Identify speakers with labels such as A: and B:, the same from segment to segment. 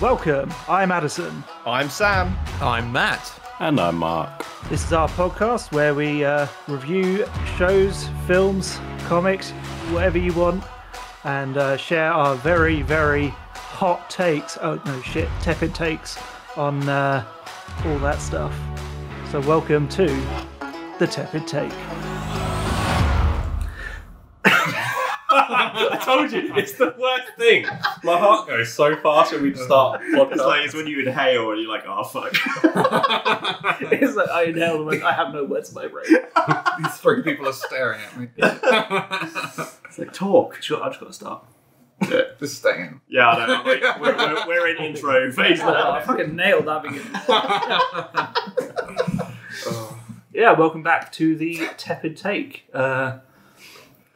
A: Welcome, I'm Addison.
B: I'm Sam.
C: I'm Matt.
D: And I'm Mark.
A: This is our podcast where we review shows, films, comics, whatever you want, and share our very, very hot takes, tepid takes on all that stuff. So welcome to the Tepid Take.
D: I told you, it's the worst thing. My heart goes so fast when we start podcast.
B: It's when you inhale and you're like, oh fuck.
A: It's like I inhale and I have no words in my brain.
C: These three people are staring at me.
B: It's like, talk.
A: Sure, I've just got to start.
B: Yeah,
C: Just staying.
B: yeah, I know. Like, we're in intro phase now.
A: I fucking nailed that beginning. Yeah, welcome back to the Tepid Take.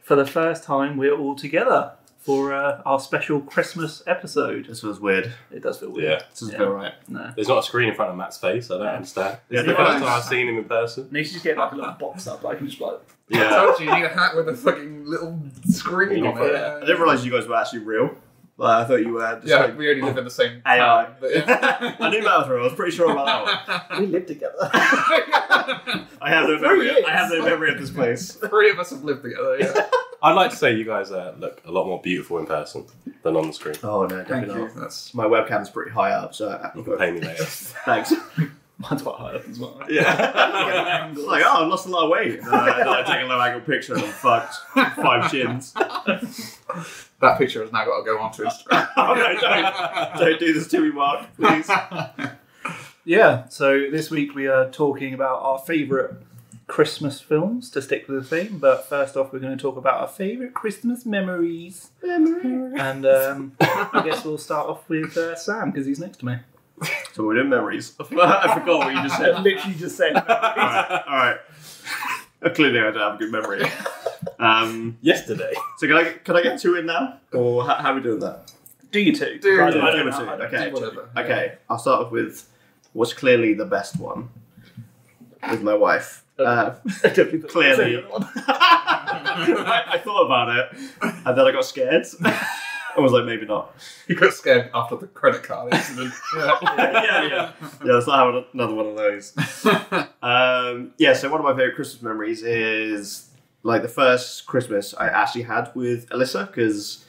A: For the first time, we're all together for our special Christmas episode.
B: This was weird.
A: It does feel weird.
D: Yeah.
B: This doesn't feel right.
A: No.
D: There's not a screen in front of Matt's face, I don't understand.
B: Yeah,
D: It's the first time I've seen him in person.
A: Needs to just get like a little box up, like I can just like.
C: I
B: Yeah.
C: told you need a hat with a fucking little screen on it.
B: I didn't realise you guys were actually real. Like, I thought you were just
C: Yeah,
B: like,
C: we only live in the same
B: AI.
C: town. But
B: I knew that was real. I was pretty sure about that one.
A: We live together.
B: I have no memory. I have no memory of this place.
C: Three of us have lived together, yeah.
D: I'd like to say you guys look a lot more beautiful in person than on the screen.
B: Oh no,
C: Thank
B: definitely
C: you.
B: not.
C: That's
B: My webcam's pretty high up, so
D: You can pay me later.
B: thanks.
A: Mine's quite high up as well.
B: Yeah. It's like, oh, I've lost a lot of weight. And then I take a low angle picture and I'm fucked. 5 chins.
C: that picture has now got to go onto Instagram.
B: Oh no, don't do this to me, Mark, please.
A: Yeah, so this week we are talking about our favourite Christmas films, to stick with the theme. But first off, we're going to talk about our favourite Christmas memories. And I guess we'll start off with Sam, because he's next to me.
B: So we're doing memories. I forgot what you just
A: I
B: said.
A: literally just said
B: Alright. Clearly I don't have a good memory.
D: Yesterday.
B: So can I get 2 in now? Or how are we doing that?
A: Do you two?
C: Do
A: I
C: you
A: don't
B: do
A: know.
B: it too. Okay.
C: Do whatever.
B: Okay, I'll start off with what's clearly the best one. With my wife.
A: Definitely thought
B: Clearly.
A: you were saying
B: I thought about it, and then I got scared. I was like, maybe not.
C: You got scared after the credit card incident.
B: Yeah, let's not have another one of those. So one of my favourite Christmas memories is like the first Christmas I actually had with Alyssa, because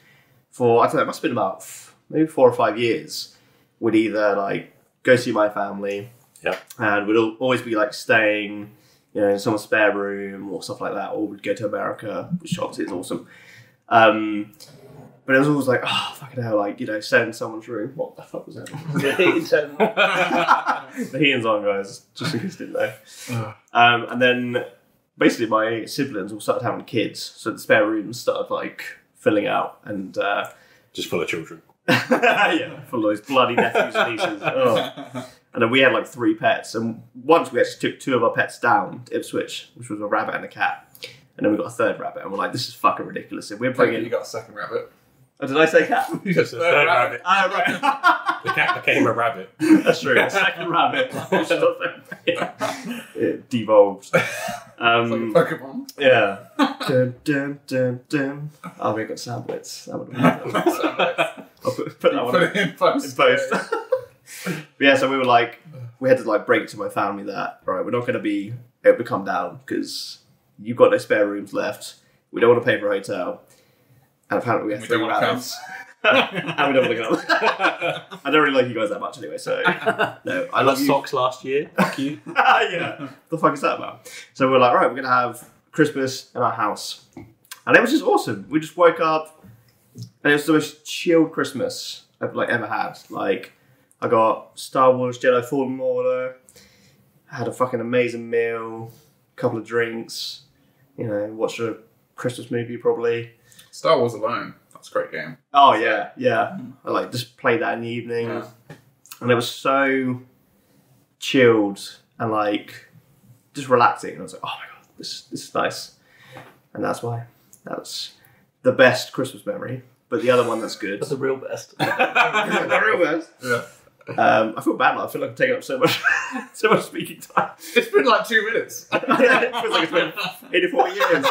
B: for, I don't know, it must have been about maybe 4 or 5 years, we'd either like go see my family, and we'd always be like staying, you know, in someone's spare room or stuff like that, or we'd go to America, which obviously is awesome. But it was always like, oh, fucking hell, like, you know, send someone's room. What the fuck was that? The heating's on, guys, just in case you didn't know. And then basically my siblings all started having kids, so the spare rooms started like filling out, and
D: Just full of children.
B: yeah, full of those bloody nephews and nieces. Oh. And then we had like 3 pets, and once we actually took 2 of our pets down to Ipswich, which was a rabbit and a cat, and then we got a 3rd rabbit, and we're like, this is fucking ridiculous. If we're bringing,
C: You got a second rabbit.
B: oh, did I say cat?
C: You got a
D: Third
C: third
D: rabbit.
B: Ah, right.
D: The cat became a rabbit.
B: That's true. A second rabbit. It devolved.
C: It's like a Pokemon.
B: Yeah. Dun, dun, dun, dun. Oh, we got sound bits. That would have been I'll put that one
C: Put it in post.
B: in post. But yeah, so we were like, we had to like break it to my family that, right, we're not going to be able to come down because you've got no spare rooms left. We don't want to pay for a hotel. And apparently we had
C: We
B: 3
C: don't want to
B: rabbits. And we don't want to come. I don't really like you guys that much anyway, so no. I love you.
D: Socks last year. Fuck you.
B: Yeah. What the fuck is that about? So we're like, right, we're going to have Christmas in our house. And it was just awesome. We just woke up and it was the most chilled Christmas I've like ever had. Like, I got Star Wars Jedi Fallen Order. I had a fucking amazing meal, a couple of drinks, you know, watched a Christmas movie probably.
C: Star Wars Alone. That's a great game.
B: Oh yeah. I like just played that in the evening.
C: Yeah.
B: And it was so chilled and like just relaxing. And I was like, oh my god, this is nice. And that's why. That's the best Christmas memory. But the other one that's good.
A: That's the real best.
B: The real best.
C: Yeah.
B: I feel bad now. I feel like I'm taking up so much speaking time.
C: It's been like 2 minutes.
B: It feels like it's been 84 years.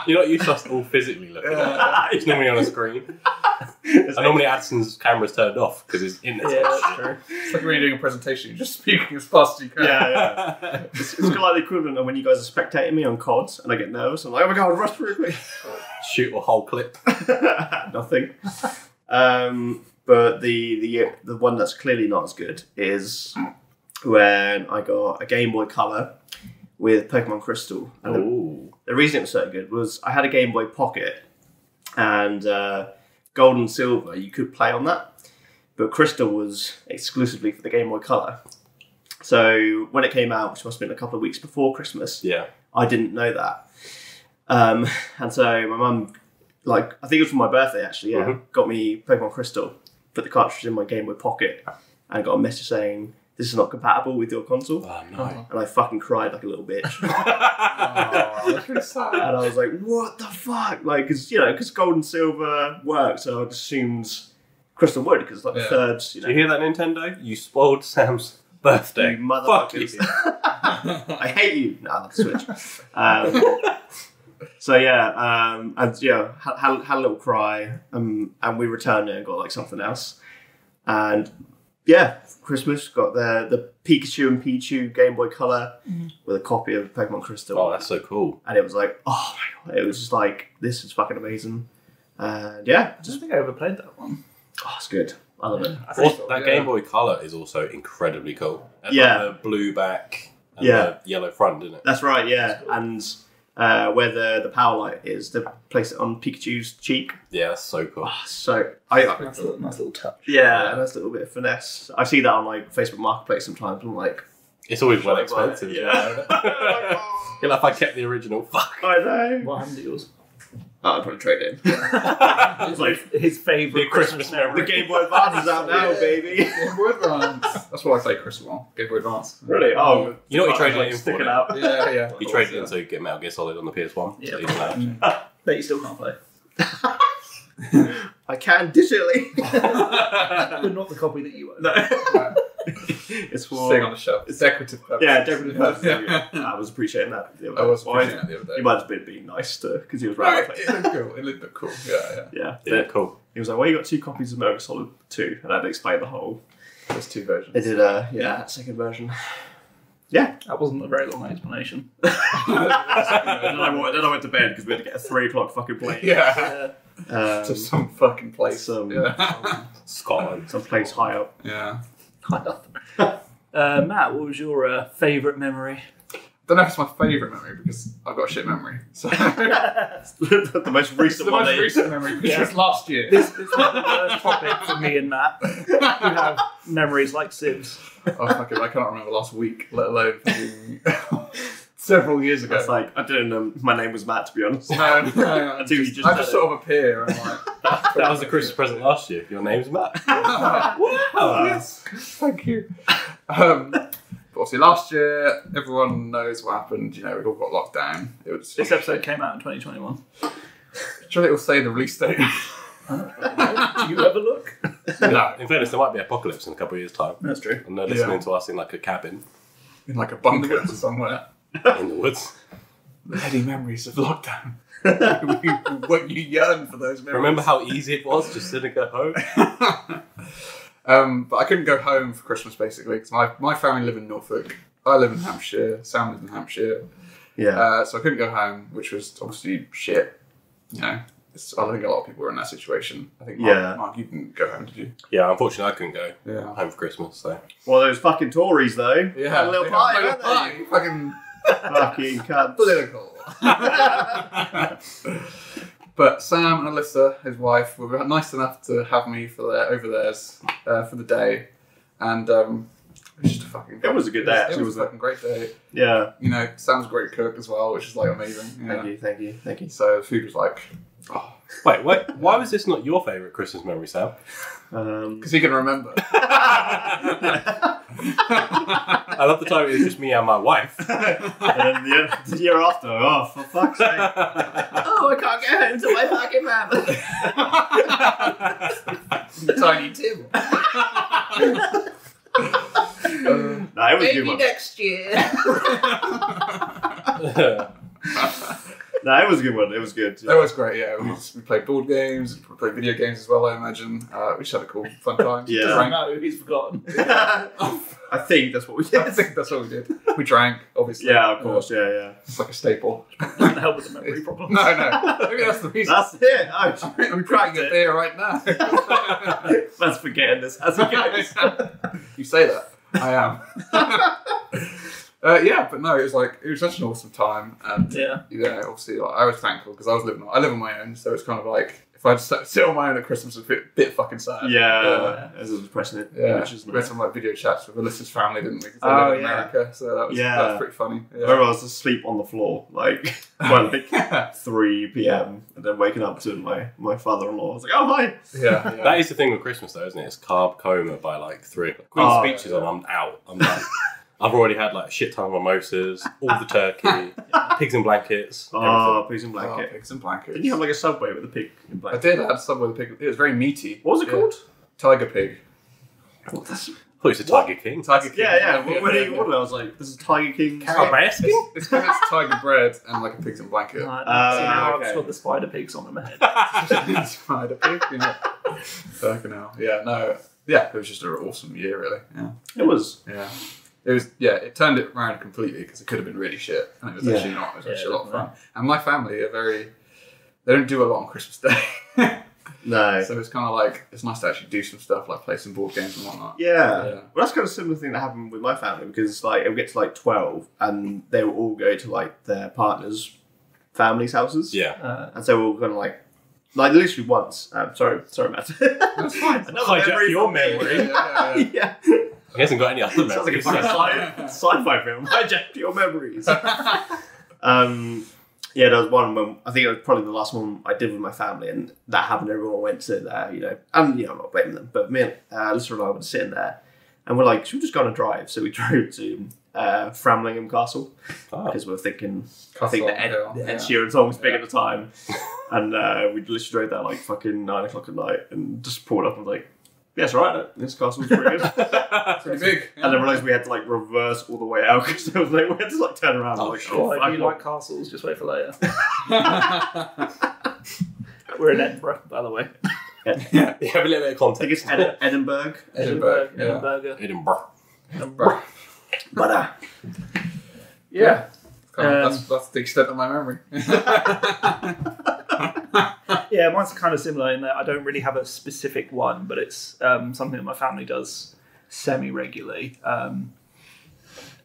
D: You're not used to us all physically looking at it. It's normally on a screen. And normally Addison's camera's turned off because his internet's
A: that's true.
C: It's like when you're doing a presentation, you're just speaking as fast as you can.
B: Yeah. It's kind of like the equivalent of when you guys are spectating me on CODs and I get nervous. I'm like, oh my god, rush through quick.
D: Shoot a whole clip.
B: Nothing. But the one that's clearly not as good is when I got a Game Boy Color with Pokemon Crystal. And the reason it was so good was I had a Game Boy Pocket and Gold and Silver, you could play on that. But Crystal was exclusively for the Game Boy Color. So when it came out, which must have been a couple of weeks before Christmas, I didn't know that. And so my mum, like, I think it was for my birthday actually, got me Pokemon Crystal, put the cartridge in my Game Boy Pocket, and got a message saying, this is not compatible with your console.
D: Oh, no.
B: And I fucking cried like a little bitch.
C: That's really sad.
B: And I was like, what the fuck? Like, because Gold and Silver worked, so I assumed Crystal would, because it's like the third,
D: Do you hear that, Nintendo? You spoiled Sam's birthday.
B: You motherfuckers. I hate you. No, that's Switch. So yeah, and yeah, had a little cry, and we returned it and got like something else. And yeah, Christmas got the Pikachu and Pichu Game Boy Color with a copy of Pokemon Crystal.
D: Oh, that's so cool.
B: And it was like, oh my god, it was just like, this is fucking amazing. And yeah,
A: I don't think I ever played that one.
B: oh, it's good. I love it.
D: That Game Boy Color is also incredibly cool. It's
B: Yeah.
D: like the blue back and the yellow front, isn't it?
B: That's right, yeah. And where the power light is, they place it on Pikachu's cheek.
D: Yeah, that's so cool.
B: So
A: That's a nice little touch.
B: yeah, and that's a little bit of finesse. I see that on like Facebook Marketplace sometimes. I'm like,
D: It's always well
B: Like,
D: expensive.
B: yeah.
D: You're like, if I kept the original, fuck.
B: I know.
A: What happened to yours?
B: I'd probably trade it in.
A: It's like his favourite
D: The Christmas memory.
B: The Game Boy Advance is out now, baby.
C: Game Boy Advance. That's why I say Crystal one. Game Boy Advance.
B: Really? Oh,
D: You know what you traded it in
B: stick
D: for?
B: it out.
C: Yeah, yeah.
D: You traded it in so you get Metal Gear Solid on the PS1.
A: Yeah.
D: So you know.
A: that you still can't play.
B: I can digitally.
A: But not the copy that you own.
B: No. It's for
C: Sitting on the shelf. It's decorative purpose.
B: yeah, decorative purposes.
C: Yeah.
B: I was appreciating that. The other
C: I was
B: day.
C: appreciating that the other day.
B: He might have been being nice to because he was
C: Right,
B: right.
C: it looked cool. It looked cool. Yeah, yeah.
B: Yeah.
D: Cool.
B: He was like, "Well, you got 2 copies of Metal Gear Solid 2," and I had to explain the whole.
C: There's 2 versions.
B: They did second version. Yeah.
A: That wasn't a very long explanation.
B: Then I went to bed because we had to get a 3 o'clock fucking plane.
C: Yeah.
A: Yeah.
C: To some fucking place.
B: Yeah.
D: Scotland.
B: Some place high up.
C: Yeah.
A: Matt, what was your favourite memory?
C: Don't know if it's my favourite memory because I've got a shit memory. So
B: The most
C: it's
B: recent
C: the
B: one.
C: most recent memory because it was last year.
A: This is the first topic for me and Matt. We have memories like sieves.
C: Oh, fuck it, I can't remember last week, let alone fucking several years ago.
B: It's like, I didn't know my name was Matt, to be honest.
C: No.
B: Until you just
C: I
B: said
C: just
B: it.
C: sort of appear and I'm like,
D: That was the Christmas present last year. Your name's Matt.
C: wow, yes, thank you. But obviously last year, everyone knows what happened. You know, we all got locked down. It was.
A: This episode came out in 2021.
C: Sure, it will say the release date.
A: Do you ever look?
C: No,
D: In fairness, there might be apocalypse in a couple of years' time.
A: That's true.
D: And they're listening
C: Yeah.
D: to us in like a cabin
C: in like a bunker somewhere.
D: in the woods.
C: The heady memories of lockdown. When you yearn for those memories.
D: Remember how easy it was just sitting at home?
C: But I couldn't go home for Christmas basically because my family live in Norfolk. I live in Hampshire. Sam lives in Hampshire.
B: Yeah.
C: So I couldn't go home, which was obviously shit. You know, I think a lot of people were in that situation. I think Mark, you didn't go home, did you?
D: Yeah, unfortunately, I couldn't go
C: Yeah.
D: home for Christmas. So
B: Well, those fucking Tories, though.
C: Yeah.
B: Had a little
C: they
B: party,
C: had a
B: weren't they?
C: Fucking
B: Fucking cunts.
C: political. But Sam and Alyssa, his wife, were nice enough to have me over theirs for the day, and it was just a fucking.
B: It was a good day, actually,
C: It was a
B: wasn't it?
C: fucking great day.
B: Yeah.
C: You know, Sam's a great cook as well, which is like amazing. Yeah.
B: Thank you.
C: So the food was like,
D: wait, why was this not your favourite Christmas memory, Sam?
C: because he can remember.
D: I love the time it was just me and my wife.
B: And the year after, oh, for fuck's sake. Oh, I can't get home to my fucking family.
C: Tiny Tim.
B: It was a good one.
C: next year.
B: No, it was a good one. It was good.
C: That was great, yeah. We played board games, we played video games as well, I imagine. We just had a cool, fun time.
B: Yeah.
A: Doesn't know, he's forgotten.
B: I think that's what we did.
C: I think that's what we did. We drank, obviously.
B: Yeah, of course. Yeah.
C: It's like a staple.
A: Doesn't help with the memory problem.
C: No. Maybe that's the reason.
B: That's it. Oh,
C: I'm cracking a beer right now.
B: That's forgetting this as it goes.
C: You say that. I am. Yeah, but no, it was such an awesome time, and obviously I was thankful because I live on my own, so it's kind of like if I'd sit on my own at Christmas, it'd be a bit fucking sad.
B: Yeah, as a depressing image, isn't
C: We had
B: it?
C: some like video chats with Alyssa's family, didn't we? Because they live in America, so that was pretty funny.
B: I remember I was asleep on the floor, like by like 3 p.m. and then waking up to my father-in-law. I was like, "Oh hi!"
C: Yeah.
D: That is the thing with Christmas, though, isn't it? It's carb coma by like 3 o'clock. Queen's speeches on, I'm out. I'm done. I've already had like a shit ton of mimosas, all the turkey, pigs and blankets.
B: Oh, pigs and blanket.
C: Pigs and blankets.
B: Didn't you have like a Subway with a pig in
C: I
B: blanket?
C: did. I had some with a pig. It was very meaty.
B: What was it called?
C: Tiger pig.
B: What? That's...
D: I thought it was a Tiger King.
C: Tiger king.
B: Yeah. When he ordered, I was like, "This is Tiger King."
D: Carol Baskin?
C: It's because it's tiger bread and like a pigs and blanket.
A: So now
B: okay.
A: I've got the spider pigs on my head.
C: Spider pig, you know. Fucking hell. Yeah, no. Yeah, it was just an awesome year, really. Yeah.
B: It was.
C: Yeah. It was, it turned it around completely because it could have been really shit. And it was actually not. It was actually a lot of fun. And my family are they don't do a lot on Christmas Day.
B: No.
C: So it's kind of like, it's nice to actually do some stuff, like play some board games and whatnot.
B: Yeah. Well, that's kind of a similar thing that happened with my family because like it would get to like 12 and they would all go to like their partners' families' houses.
D: Yeah.
B: And so we were kind of like literally once. Sorry, Matt.
C: That's fine.
D: Hijack your memory.
B: Yeah.
D: He hasn't got any other
B: Sounds like a
D: memories.
B: fucking sci-fi film. Hijack your memories. There was one when I think it was probably the last one I did with my family, and that happened. Everyone went to there, and I'm not blaming them, but me and Alyssa and I were sitting there, and we're like, should we just go on a drive? So we drove to Framlingham Castle because we were thinking, I think the Ed Sheeran song was big at the time, and we literally drove there like fucking 9 o'clock at night, and just pulled up and was like, yeah, it's alright. This castle's pretty good.
C: Pretty big.
B: And then realised we had to like reverse all the way out because there was like we had to like turn around.
A: If you like castles, just wait for later. We're in Edinburgh, by the way.
D: You have a little bit of context.
B: I think it's Edinburgh.
C: Edinburgh.
B: But
C: yeah. That's the extent of my memory.
A: Yeah, mine's kind of similar in that I don't really have a specific one, but it's something that my family does semi-regularly,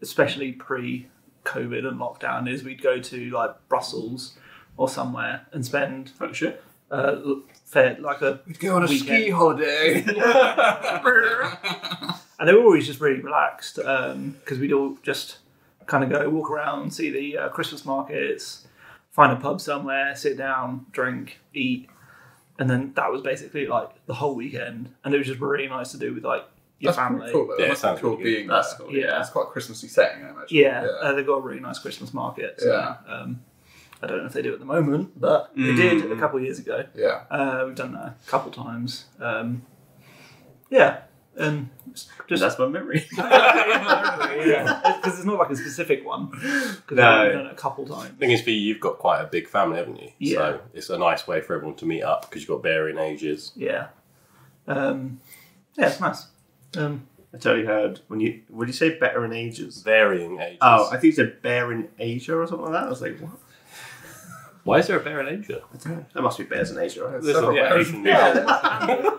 A: especially pre-COVID and lockdown, is we'd go to like Brussels or somewhere and spend
B: holy shit.
A: like a
C: We'd go on a
A: weekend.
C: ski holiday.
A: And they were always just really relaxed because we'd all just kind of go walk around, see the Christmas markets, find a pub somewhere, sit down, drink, eat, and then that was basically like the whole weekend. And it was just really nice to do with like your family.
C: Cool, though.
D: Yeah,
C: That's
D: sounds
C: cool
D: really
C: being
B: That's
C: there.
B: cool.
A: Yeah.
C: It's quite a Christmassy setting, I imagine.
A: Yeah, they've got a really nice Christmas market. So, I don't know if they do at the moment, but they did a couple of years ago.
C: Yeah.
A: We've done that a couple of times. Yeah, and just
B: That's my memory.
A: because it's not like a specific one. Because we've done it a couple times.
D: The thing is, for you, you've got quite a big family, haven't you?
A: Yeah.
D: So it's a nice way for everyone to meet up because you've got varying ages.
A: Yeah, it's nice.
B: I totally heard would you say better in ages?
D: Varying ages.
B: Oh, I think you said bear in Asia or something like that. I was like, what?
D: Why is there a bear in Asia?
B: I don't know. There must be bears in Asia, right?
D: There's
C: several bears.
D: Asian
A: Yeah.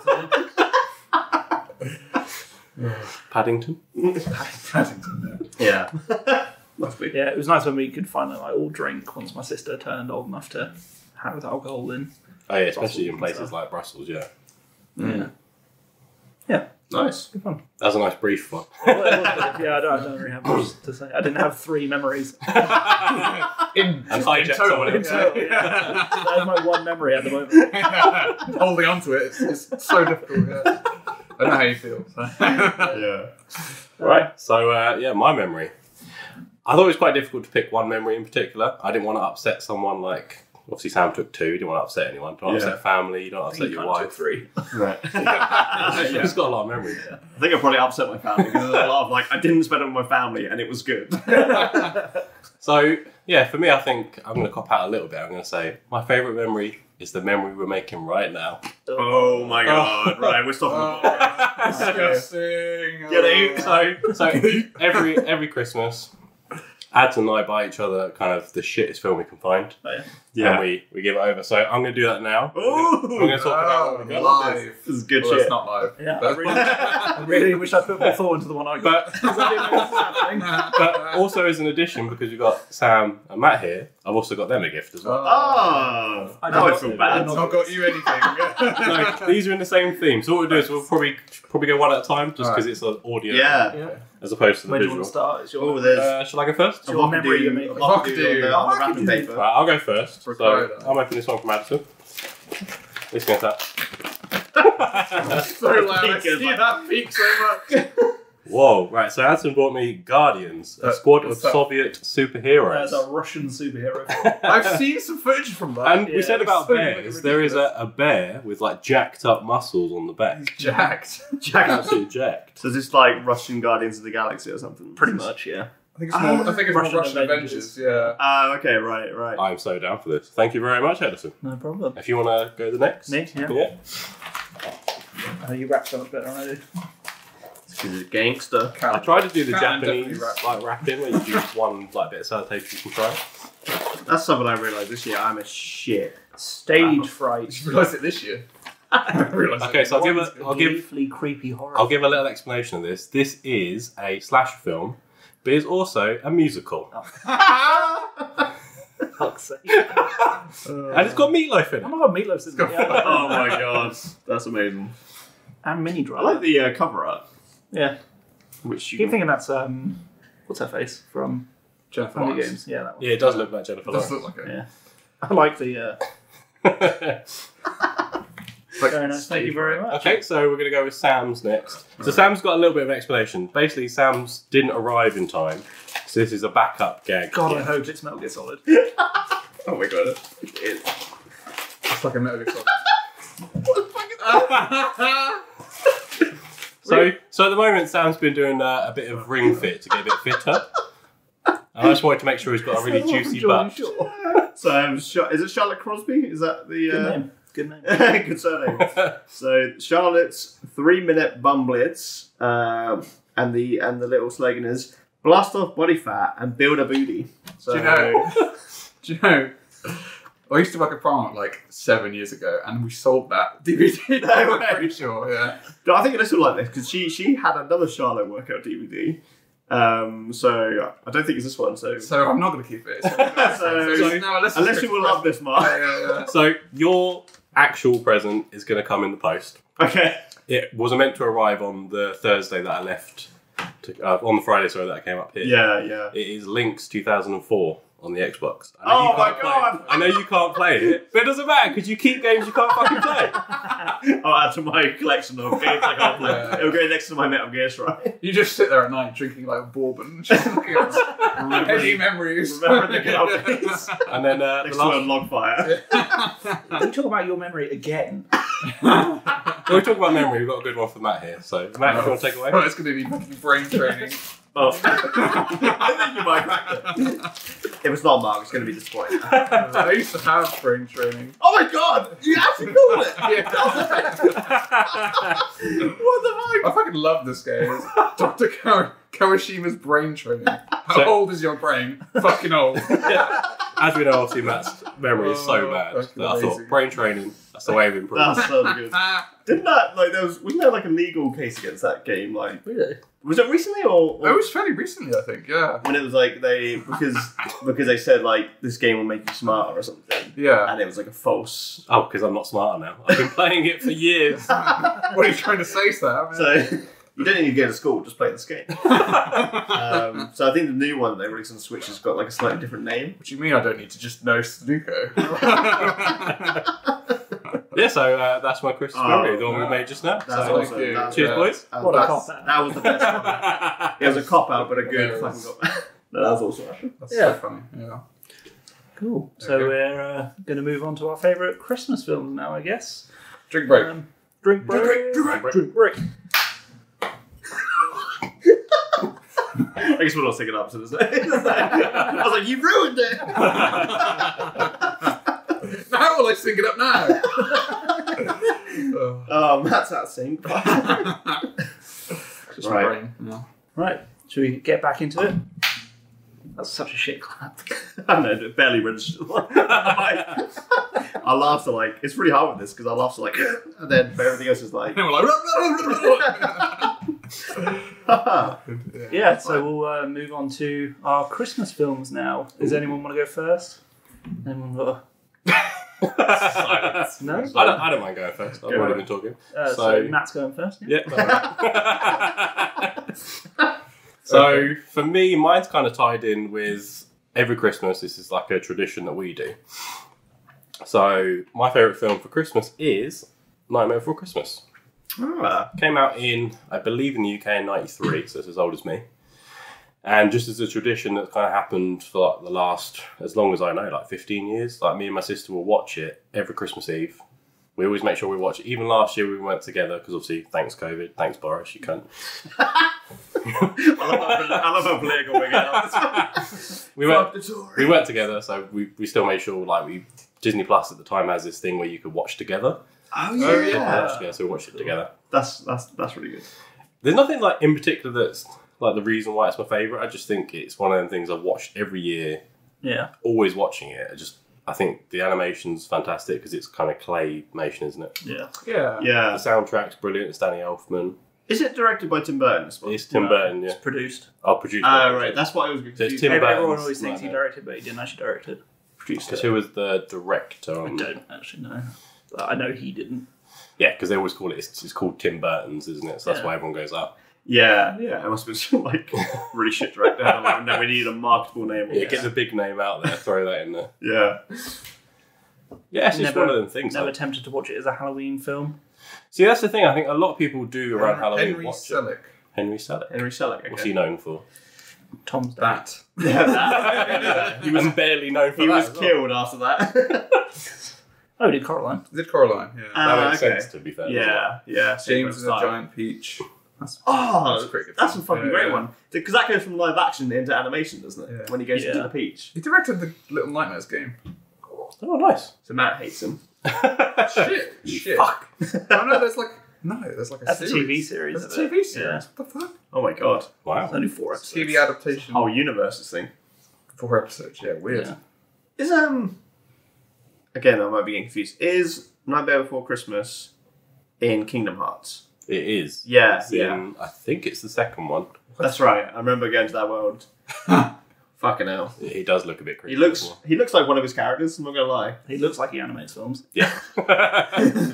D: Paddington.
B: Yeah. Must be.
A: Yeah, it was nice when we could finally like all drink once my sister turned old enough to have alcohol in.
D: Oh yeah, especially in
A: Brussels and
D: places
A: stuff.
D: like Brussels. Yeah,
A: Yeah,
B: Nice.
A: good fun.
D: that was a nice brief one.
A: Yeah, I don't really have much to say. I didn't have 3 memories.
C: In
D: hijack
C: total,
D: someone else.
A: That is my one memory at the moment.
C: Holding on to it, it's so difficult. Yeah. I know how you feel. So.
B: Yeah.
D: Right. So my memory. I thought it was quite difficult to pick one memory in particular. I didn't want to upset someone like Obviously, Sam took 2. You didn't want to upset anyone. You don't want to upset family. You don't want to upset your wife.
A: 3.
B: Right.
D: He's got a lot of memory.
B: I think I probably upset my family because there's a lot of like I didn't spend it with my family and it was good.
D: So yeah, for me, I think I'm going to cop out a little bit. I'm going to say my favourite memory is the memory we're making right now.
B: Oh my god! Right, we're stopping.
C: Disgusting.
B: Get out.
D: So every Christmas, Ads and I buy each other kind of the shittest film we can find.
B: Yeah.
D: And we give it over. So I'm going to do that now.
B: Ooh,
D: I'm going to talk about what we got.
C: Live.
B: This is good
C: Well,
B: shit.
C: it's not live.
A: Yeah,
C: But-
A: I really wish I put more thought into the one I got.
D: But also as an addition, because we've got Sam and Matt here, I've also got them a gift as well.
B: Oh, now I feel bad.
C: I've not got you anything.
D: No, these are in the same theme. So what we'll do is we'll probably go one at a time, just because it's an audio
B: Yeah.
D: as opposed to the
A: Where do you
D: visual.
A: want to start? It's your,
B: Oh, there's
D: Shall I go first?
A: your memory you make.
B: on the wrapping paper.
D: Right, I'll go first. So
C: Ricardo.
D: I'm opening this one from Addison. This gets that.
C: So loud. I see that peak so much.
D: Whoa, right, so Addison brought me Guardians, a squad of
C: what's that?
D: Soviet superheroes.
A: As a Russian superhero.
C: I've seen some footage from that.
D: And we said about bears, there is a bear with like jacked up muscles on the back.
C: Jacked.
D: Absolutely jacked.
B: So is this like Russian Guardians of the Galaxy or something?
A: Pretty much, yeah.
C: I think it's more
A: Russian
C: Russian Avengers. Yeah.
B: Okay, right.
D: I'm so down for this. Thank you very much, Edison.
A: No problem.
D: If you want to go the next.
A: Me? Yeah. You rap so much better than I do.
B: He's a gangster.
D: I tried to do the
C: Can
D: Japanese
C: definitely
D: like rapping where you do one like bit of sellotape you can try.
B: That's something I realised this year. I'm a shit.
A: Stage fright.
C: You realised it this year. I realised
D: Okay, so I'll give
A: Gleefully creepy horror.
D: a little explanation of this. This is a slasher film, but it's also a musical.
A: Fuck's sake.
D: And it's got meatloaf in
A: Oh
D: it.
A: my god, Meatloaf's in there. Yeah.
B: Oh my god, that's amazing.
A: And mini
B: I
A: drama.
B: like the cover art,
A: Yeah.
B: which
A: I
B: you
A: keep thinking that's what's her face from
C: Jennifer
A: Hunger
C: Lawrence.
A: Games? Yeah, that one.
D: Yeah, it does look like Jennifer
C: It does
D: Lawrence.
C: look like it.
A: Yeah. I like the.
C: Like
A: Very nice. Thank you very much.
D: Okay, so we're going to go with Sam's next. So Sam's got a little bit of explanation. Basically, Sam's didn't arrive in time, so this is a backup gag.
A: God, I hope it's Metal Gear Solid.
B: Oh my god, it is.
C: It's like a Metal Gear Solid.
D: So at the moment, Sam's been doing a bit of ring fit to get a bit fitter. And I just wanted to make sure he's got a really juicy butt.
B: So is it Charlotte Crosby? Is that the
A: Good name. Good name.
B: good surname? So Charlotte's 3-minute bum blitz, and the little slogan is blast off body fat and build a booty. So
C: Do you know? I used to work at Primark like 7 years ago, and we sold that DVD.
B: No
C: I'm
B: way.
C: pretty sure. Yeah.
B: I think Alyssa will like this because she had another Charlotte workout DVD. So I don't think it's this one. So
C: So I'm not going to keep it. So now
B: Alyssa will love this, Mark.
C: Yeah.
D: So your actual present is going to come in the post.
B: Okay.
D: It was meant to arrive on the Thursday that I left, on the Friday, sorry, that I came up here.
B: Yeah.
D: It is Lynx 2004 on the Xbox.
B: Oh my god!
D: I know you can't play it, but it doesn't matter because you keep games you can't fucking play.
B: I'll add to my collection of games I can't play.
C: Yeah.
B: It'll go next to my Metal Gear Solid.
C: You just sit there at night drinking like bourbon, just looking at any memories.
B: Remember the good old days.
D: And then the
B: Next to a
D: last.
B: log fire.
A: We talk about your memory again.
D: When we talk about memory, we've got a good one for Matt here. So Matt, if you want to take away?
C: Oh, it's going to be fucking brain training.
B: Oh. I think you might crack it. If it's not Mark, it's going to be disappointing.
C: I used to have brain training.
B: Oh my god! You actually called it!
C: Yeah.
B: What the fuck?
C: I fucking love this game. It's Dr. Kawashima's brain training. How
D: So-
C: old is your brain? Fucking old.
D: As we know, obviously Matt's memory is so bad
C: That's
D: that I thought
C: amazing.
D: brain training, that's the way of improving.
B: That's so good. Didn't that, like, wasn't there like a legal case against that game? Like,
A: Really?
B: was it recently or
C: It was fairly recently, I think, yeah.
B: when it was like because they said like this game will make you smarter or something,
C: Yeah.
B: and it was like a false.
D: Oh, because I'm not smarter now. I've been playing it for years.
C: What are you trying to say, Sam?
B: So you don't need to go to school, just play this game. So I think the new one they released on Switch has got like a slightly different name.
C: What do you mean I don't need to just know Sudoku?
D: Yeah, so that's my Christmas
B: Oh,
D: memory, the one we made just now.
B: That's
D: So,
B: awesome.
C: you.
B: That's-
D: cheers, boys.
B: That
A: What a
B: was-
A: cop-out.
B: That was the best one. It was a cop out, but a good
C: Yeah, it
B: fucking
C: was.
B: cop out. No, that was awesome. Actually.
C: That's
A: Yeah.
C: so funny, yeah.
A: Cool. So we're going to move on to our favourite Christmas films now, I guess.
C: Drink break.
A: Drink break. Drink break.
B: I guess we're not singing up to this. I was like, you ruined it.
C: How will I sing it up now?
B: Matt's out of sync.
C: Just my brain. Yeah.
A: Right. Should we get back into it? That's such a shit clap.
B: I know, it barely registered. I laughed like, it's really hard with this because I laughed like, and then everything else is like.
C: And we're like,
A: Yeah, so we'll move on to our Christmas films now. Does anyone want to go first? Anyone got
D: Silence.
A: No?
D: I don't mind going first. I've already been talking.
A: So Matt's going first.
D: Yeah. So for me, mine's kind of tied in with every Christmas. This is like a tradition that we do. So my favourite film for Christmas is Nightmare Before Christmas. Came out in, I believe, in the UK in '93, so it's as old as me. And just as a tradition that's kind of happened for like the last, as long as I know, like 15 years. Like me and my sister will watch it every Christmas Eve. We always make sure we watch it. Even last year we went together because obviously, thanks COVID, thanks Boris, you cunt.
B: I love how political we get.
D: We went together, so we still made sure like Disney Plus at the time has this thing where you could watch together.
B: Oh yeah.
D: Watch together, so we watched it together.
B: That's really good.
D: There's nothing like in particular that's like the reason why it's my favourite. I just think it's one of them things I've watched every year.
A: Yeah.
D: Always watching it. I think the animation's fantastic because it's kind of claymation, isn't it?
A: Yeah.
C: yeah.
B: Yeah.
D: The soundtrack's brilliant. It's Danny Elfman.
B: Is it directed by Tim Burton as well?
D: It's Tim Burton, yeah.
A: It's produced.
D: I'll produce it.
B: Right. That's what I was
D: So it's
B: confused.
D: Tim
A: Everyone
D: Burton's
A: always thinks he
D: Nightmare.
A: directed, but he didn't actually direct it.
B: Produced
D: Because
B: it.
D: who was the director?
A: I don't actually know. But I know he didn't.
D: Yeah, because they always call it, it's called Tim Burton's, isn't it? So that's
A: Yeah.
D: why everyone goes up.
B: Yeah. It must have been some like really shit director. Like, no, we need a marketable name.
D: Yeah, get the big name out there, throw that in there.
B: Yeah.
D: Yeah, it's just
A: Never-
D: one of them things.
A: Never
D: Like,
A: tempted to watch it as a Halloween film.
D: see, that's the thing. I think a lot of people do around Halloween
C: Henry
D: watch it.
C: Selick.
D: Henry Selick.
B: Henry Selick. Okay.
D: What's he known for?
A: Tom's dad.
C: That.
B: Yeah, that.
D: He was barely known for
B: He
D: that
B: was
D: as well.
B: killed after that.
A: Oh, he did Coraline.
C: Is it Coraline? Yeah.
D: That makes
B: okay.
D: sense, to be fair. doesn't it?
B: Yeah.
C: James and the
B: Style.
C: Giant Peach.
B: That's
C: That's a pretty good
B: that's a
C: film.
B: fucking
C: Yeah,
B: great
C: yeah.
B: one. Because that goes from live action into animation, doesn't it?
C: Yeah.
B: When he goes into
A: Yeah.
B: the peach.
C: He directed the Little Nightmares game.
D: Oh, nice.
B: So Matt hates him.
C: Shit.
B: Fuck.
C: Oh no, there's like a
A: That's a TV
C: series.
A: series.
C: There's
A: of
C: a
A: it.
C: TV series.
A: Yeah.
C: What the fuck?
B: Oh my god.
D: Wow.
A: It's only 4 episodes.
C: TV adaptation.
B: Whole universe's thing.
C: 4 episodes. Yeah, weird.
A: Yeah.
B: Is again I might be getting confused. Is Nightmare Before Christmas in Kingdom Hearts?
D: It is.
B: Yeah,
D: It's in, I think it's the second one.
B: That's right. I remember going to that world. Fucking hell.
D: He does look a bit creepy.
B: He looks like one of his characters, I'm not gonna lie.
A: He looks like he animates films.
D: Yeah.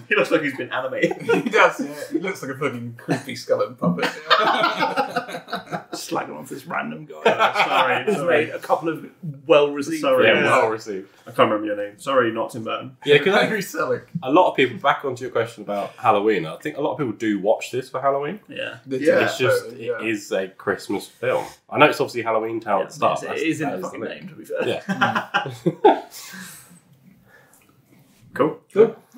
B: He looks like he's been animated.
C: He does. Yeah. He looks like a fucking creepy skeleton puppet.
A: Slagging off this random guy.
B: Sorry.
A: Who's made a couple of well-received
B: Sorry.
D: Yeah,
A: films.
D: well received.
B: I can't remember your name. Sorry, not Tim Burton.
D: Yeah, because
C: Henry Selick.
D: a lot of people, back onto your question about Halloween, I think a lot of people do watch this for Halloween.
A: Yeah.
C: Yeah,
D: It's just,
C: totally,
D: it is a Christmas film. I know it's obviously Halloween Town at the start.
A: It is in
D: that
A: the fucking
D: thing.
A: name, to be fair.
D: Yeah.
B: Cool.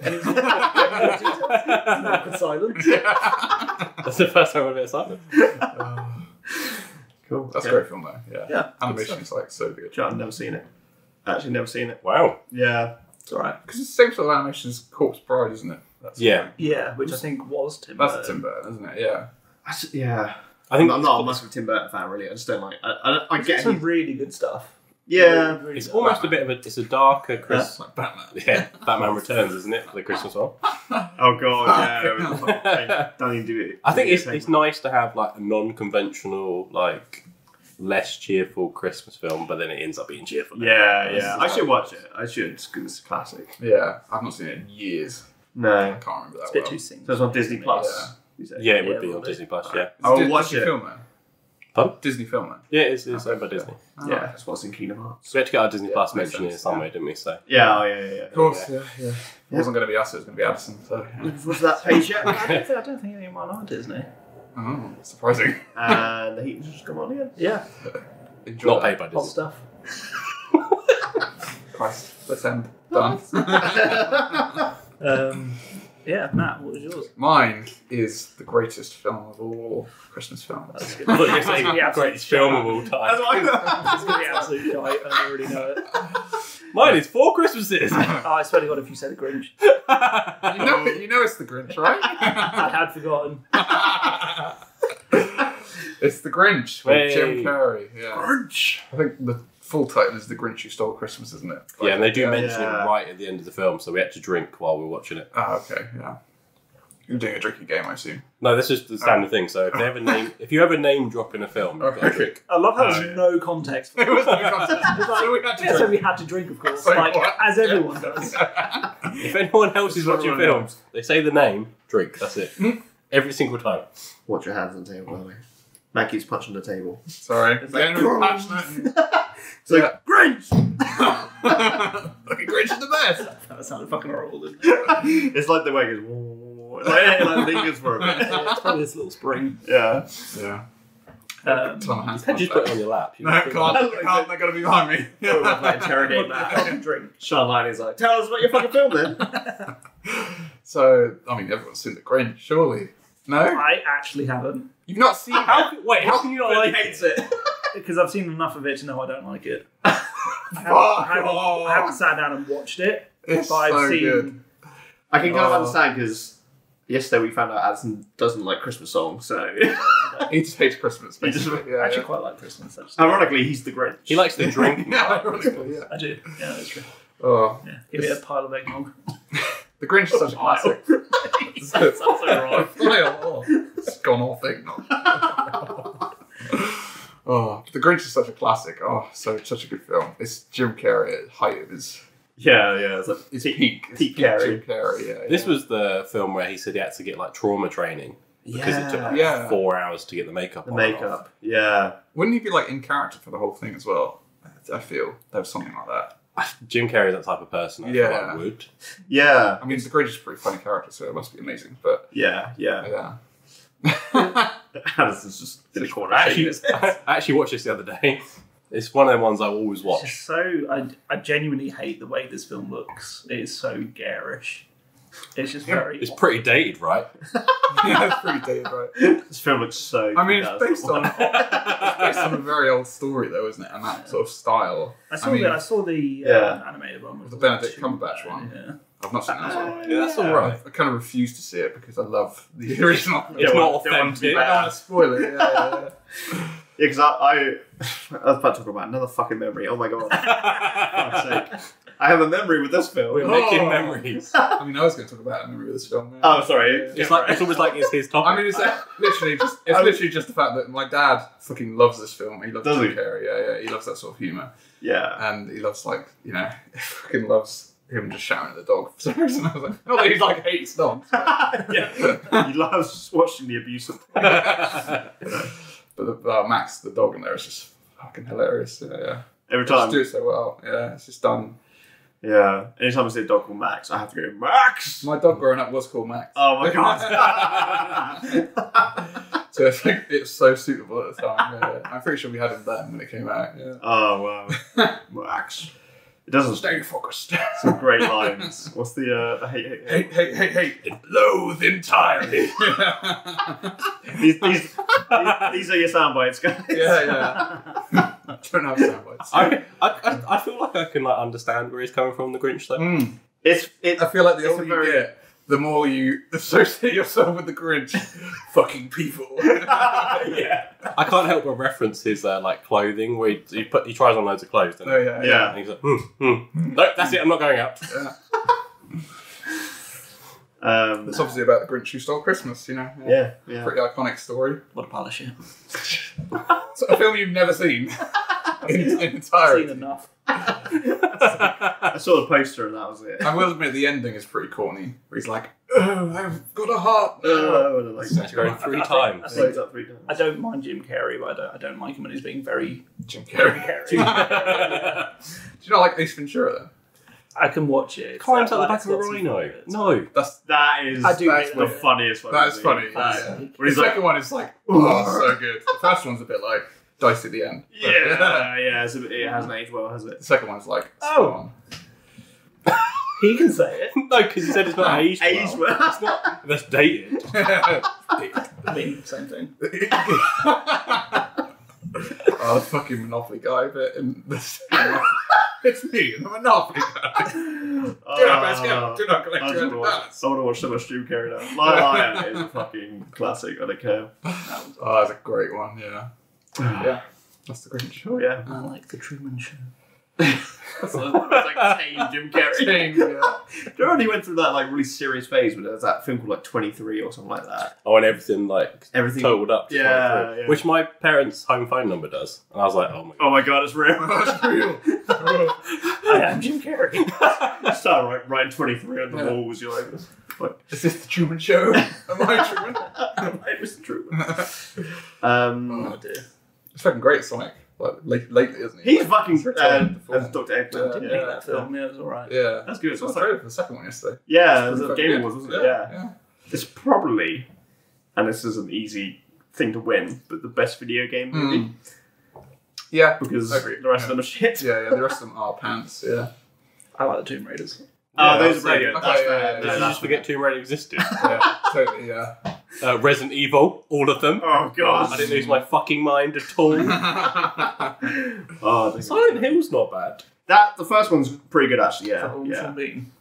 A: Any more details? Silence.
D: That's the first time I've been silent.
B: Cool.
C: That's a
B: Okay.
C: great film though. Yeah.
A: Yeah.
C: Animation is like so good.
B: I've never seen it. Actually, never seen it.
D: Wow.
B: Yeah.
A: It's alright.
C: Because it's the same sort of animation as Corpse Bride, isn't it? That's
D: Yeah.
A: Yeah, which I think was Tim
C: That's
A: Burton.
C: Tim Burton, isn't it? Yeah.
B: Yeah.
D: I think
B: I'm not a massive Tim Burton fan, really. I just don't like. I
A: It's
B: get
A: some
B: him.
A: really good stuff.
B: Yeah.
A: Really
D: it's
A: good.
D: almost a bit of it's a darker
C: It's like Batman.
D: Yeah, Batman Returns, isn't it? The Christmas one.
B: Oh god. Yeah. Don't even do it.
D: I think it's nice to have like a non-conventional, like less cheerful Christmas film, but then it ends up being cheerful.
B: Yeah. I should watch it. I should because it's a classic.
C: Yeah. I've not seen it in years. I
B: No.
C: can't remember that
A: It's a bit
C: well.
A: too singy.
B: So it's on Disney Plus. you say?
D: Yeah, it would
A: Yeah,
D: be
A: will
D: on
A: be.
D: Disney Plus. Yeah,
B: I'll
C: Disney
B: watch it.
C: Film, man.
D: Pardon?
C: Disney Film, man.
D: Yeah, it's owned by Disney.
B: Yeah, that's what's in Kingdom Hearts.
D: So we had to get our Disney Plus
C: makes
D: mention here
C: sense,
D: somewhere, didn't we? So
B: Yeah.
C: Of course, yeah. It wasn't going to be us, it was going to be Addison, so. Yeah.
B: Looking forward to that paycheck.
A: I don't think anyone are Disney.
C: Oh, surprising.
B: And the heat just come on again.
A: Yeah.
C: Enjoy
D: not
C: that.
D: paid by
A: Hot
D: Disney.
A: stuff.
C: Christ, let's end. Done.
A: Yeah, Matt, what was yours?
C: Mine is the greatest film of all Christmas films.
A: That's good.
D: I thought you were
A: It's gonna be
D: saying
A: absolute
D: greatest film of all time.
A: It's going to be absolute shite, I already know it.
D: Mine is 4 Christmases.
A: Oh, I swear to God, if you said the Grinch,
C: You know it's the Grinch, right?
A: I had forgotten.
C: It's the Grinch with
D: Hey.
C: Jim Carrey. Yeah.
B: Grinch.
C: I think the full title is The Grinch Who Stole Christmas, isn't it?
D: Yeah, and they do mention
B: Yeah.
D: it right at the end of the film, so we had to drink while we were watching it.
C: Oh, okay, yeah. You're doing a drinking game, I assume.
D: No, that's just the standard thing. So if you ever name drop in a film, you've got to
C: Okay.
D: drink.
A: I love how
B: Oh,
A: there's
B: yeah.
A: no context.
C: It was no contest.
A: It's like,
C: So we had to
A: yeah, so
C: drink.
A: we had to drink, of course,
C: So
A: like
C: what?
A: as everyone does.
D: If anyone else is watching
C: Everyone
D: films, they say the name, drink. That's it. Every single time.
B: Watch your hands on the table, by the way. Matt keeps punching the table.
C: Sorry.
A: It's like,
C: Passionate.
B: It's like, Grinch!
C: Fucking Grinch is the best.
A: That sounded fucking horrible, didn't it?
B: It's like the way it goes, like lingers for a bit.
A: It's probably this little spring.
B: Yeah.
C: Yeah.
A: Um,
C: Turn my hands
D: You can just put it on your lap. You
C: No,
D: can
C: can't.
D: put it
C: They're going to be behind me.
B: Like, interrogate Matt.
A: drink.
B: Sean Liney's like, tell us about your fucking film then.
C: So, I mean, everyone's seen the Grinch, surely. No?
A: I actually haven't,
C: You've not seen it?
D: how can you not like it?
B: hates it.
A: because I've seen enough of it to know I don't like it.
C: Fuck
A: I haven't sat down and watched it,
C: It's
A: but I've
C: so
A: seen.
C: good.
B: I can kind of
C: Oh.
B: understand because yesterday we found out Addison doesn't like Christmas songs, so
C: He just hates Christmas,
B: He just-
C: basically.
A: I
C: Yeah,
A: actually
C: yeah.
A: quite like Christmas. I, just,
B: ironically he's the Grinch.
D: He likes the drink.
C: Yeah, ironically, yeah.
A: I do. Yeah, that's true.
C: Oh,
A: Yeah, give me a pile of eggnog.
C: the Grinch is such a classic.
A: That sounds so wrong.
C: It's gone all thing. Oh, the Grinch is such a classic. Oh, such a good film. It's Jim Carrey at the height of his
B: Yeah, it's like
C: peak. It's
B: peak Carrey.
C: Jim Carrey. Yeah.
D: This was the film where he said he had to get like trauma training because it took like
C: Yeah.
D: 4 hours to get the makeup
B: the
D: on and off.
B: makeup. Yeah.
C: Wouldn't he be like in character for the whole thing as well? I feel there was something like that.
D: Jim Carrey's that type of person. I feel
C: Yeah.
D: like would.
B: Yeah.
C: I mean, the Grinch is a pretty funny character, so it must be amazing. But
B: Yeah.
C: yeah.
B: Addison's just in the corner.
D: I
B: shaking
D: actually,
B: his head.
D: I actually watched this the other day. It's one of them ones I always
A: It's
D: watch.
A: just so I genuinely hate the way this film looks. It is so garish. It's just very.
D: It's pretty dated, right?
C: Yeah, it's pretty dated, right?
B: This film looks so.
C: I mean, it's based
B: 2001.
C: on a very old story, though, isn't it? And that sort of style.
A: I saw the
B: Yeah.
A: animated one with
C: The Benedict Cumberbatch one.
A: Yeah.
C: I've not seen that as well.
D: Yeah, that's alright.
C: I kind of refuse to see it because I love the original.
D: It's
B: Don't
D: not
B: want- don't want to be
D: authentic.
C: I don't want to spoil it. Yeah.
B: Yeah, because I was about to talk about another fucking memory. Oh my god. For fuck's sake. I have a memory with this film.
D: We're making memories.
C: I mean, I was going to talk about a memory of this film. Yeah.
B: Oh, sorry.
D: It's like it's almost like it's his topic.
C: I mean, it's literally just the fact that my dad fucking loves this film. He loves
B: Does
C: Jim
B: he?
C: Carrey. Yeah, he loves that sort of humour,
B: Yeah.
C: and he loves fucking loves him just shouting at the dog for some reason. I was like, not that he like hates dogs, but,
B: Yeah. He loves watching the abuse of.
C: but Max, the dog in there, is just fucking hilarious. Yeah.
B: Every
C: Just
B: time.
C: do it so well. Yeah, it's just done.
B: Yeah. Anytime I see a dog called Max, I have to go, Max!
C: My dog growing up was called Max.
B: Oh my god.
C: So it's like it's so suitable at the time. Yeah. I'm pretty sure we had him then when it came out. Yeah.
B: Oh wow. Max. It doesn't
C: Stay focused.
B: some great lines. What's the hate?
C: Hate, loathe entirely.
B: These are your sound bites, guys.
C: yeah. I don't have sound bites.
D: I feel like I can like understand where he's coming from, the Grinch though.
C: I feel like the
B: It's
C: older
B: a
C: you
B: very-
C: get, the more you associate yourself with the Grinch. Fucking people.
B: Yeah.
D: I can't help but reference his like clothing where he tries on loads of clothes. Doesn't
C: Oh
D: he?
C: yeah.
B: Yeah.
D: And he's like, no, that's it. I'm not going out.
C: Yeah.
B: Um,
C: It's obviously about the Grinch Who Stole Christmas. You know.
B: yeah.
C: Pretty iconic story.
A: What a pile of shit.
C: It's a film you've never seen in
A: I've
C: entirety.
A: seen enough.
B: I saw the poster and that was it.
C: I will admit the ending is pretty corny. Where he's like, "Oh, I've got a heart."
D: It's going 3 times.
A: I think-
B: Plays up 3 times.
A: I don't mind Jim Carrey, but I don't like him when he's being very
C: Jim
A: Jim
C: Carrey.
A: Carrey.
C: Do you not like Ace Ventura then?
A: I can watch it. It's
D: Climbs
A: that-
D: out the back
A: that's
D: of a
A: got some
D: rhino.
A: fun bits.
D: No.
B: That is
A: I do
B: that's
A: hate
B: the
A: that.
B: funniest one.
C: That is funny.
A: That's-
C: Yeah.
B: Where
C: The
B: he's like,
C: second one is like, oh, so good. The first one's a bit like, dicey at the end.
B: Yeah. It hasn't aged well, has it?
C: The second one's like,
A: Oh. He can say it.
D: No, because he said it's not aged well.
B: Aged well.
D: It's not. That's dated.
A: I mean, same thing.
C: Oh, the fucking Monopoly guy bit in this. It's me, the Monopoly guy. Do not collect
B: I
C: $200.
B: want to watch so much Drew Carey now. Lion is a fucking classic. I don't care.
C: Oh, that's a great one. Yeah.
A: Yeah.
C: That's the Grinch Show.
B: Yeah.
A: I like the Truman Show.
B: It's like tame Jim Carrey.
C: Tame, yeah.
B: Do you remember he went through that like really serious phase where there was that film called like 23 or something like that?
D: Oh, and everything
B: Everything
D: totaled up. To
B: yeah,
D: 23,
B: yeah.
D: which my parents' home phone number does. And I was like, oh my god.
B: Oh my god, it's real.
C: That's real.
A: I am Jim Carrey.
B: You start writing 23 on the walls. You're like,
C: Is this the Truman Show? Am I Truman?
B: it was true.
A: Oh dear.
C: It's fucking great, Sonic. Like lately, isn't he?
B: He's fucking as
C: returned
B: Dr. Eggman.
A: Didn't hate that film. Yeah, it was alright.
C: Yeah.
B: That's good.
C: I saw the trailer for the second one yesterday.
B: Yeah, it was
C: Pretty
B: a
C: fucking
B: Game
C: good.
B: Awards, wasn't it? Yeah. It's probably, and this is an easy thing to win, but the best video game movie.
C: Yeah.
B: Because
C: I agree.
B: the rest of them are shit.
C: Yeah, the rest of them are pants, yeah.
A: I like the Tomb Raiders.
B: Oh,
C: Yeah,
B: those are
C: I'd
B: pretty
C: say-
B: good.
C: okay,
B: That's
C: yeah,
B: fair.
C: yeah,
B: No,
D: Did you
B: that's
D: just forget Tomb Raider existed?
C: Yeah, totally, yeah.
D: Resident Evil, all of them.
B: Oh god.
D: I didn't lose my fucking mind at all.
B: Oh,
D: Silent Hill's not bad.
B: the first one's pretty good actually. Yeah,
A: From
B: yeah,
A: Bean.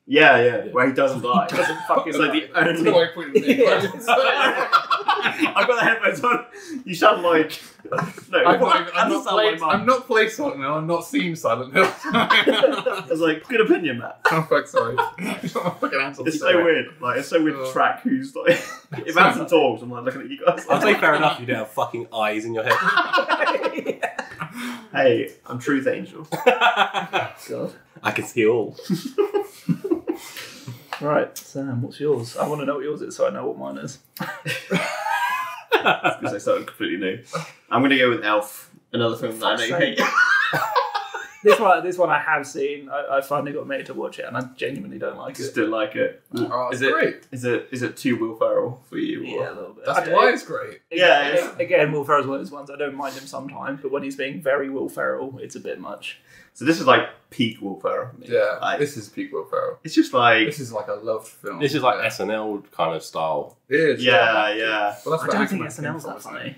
B: yeah. Where he doesn't die.
A: Doesn't fucking
B: It's like the
C: That's
B: only.
C: the way I put it in the
B: I've got the headphones on. You sound like no.
C: I'm not played Silent Hill, I'm not seen Silent Hill.
B: I was like, good opinion, Matt.
C: Oh fuck, sorry. Fucking answer.
B: It's so weird. Like it's so weird to track who's like. If Anson talks, I'm like looking at you guys.
D: I'll say fair enough, you don't have fucking eyes in your head.
B: Hey, I'm Truth Angel.
A: God.
D: I can see all.
A: Right, Sam, what's yours? I want to know what yours is so I know what mine is.
B: Because I started completely new. I'm gonna go with Elf, another film that I know you hate.
A: This one I have seen. I finally got made to watch it, and I genuinely don't like
B: Just
A: it.
B: didn't like it.
C: Oh,
B: Is
C: it's
B: it
C: great.
B: Is it too Will Ferrell for you?
A: Yeah, a little bit.
C: That's why it's great.
B: Yeah,
A: Again, Will Ferrell's one of those ones. I don't mind him sometimes, but when he's being very Will Ferrell, it's a bit much.
B: So this is like peak Will Ferrell for me.
C: Yeah,
B: Like,
C: this is peak Will Ferrell.
B: it's just like
C: This is like a loved film.
D: This is like
C: yeah.
D: SNL kind of style.
C: It is.
B: yeah.
C: Well, that's
A: I
C: what
A: don't think
C: Anchorman
A: SNL's
C: came
A: that
C: from,
A: funny.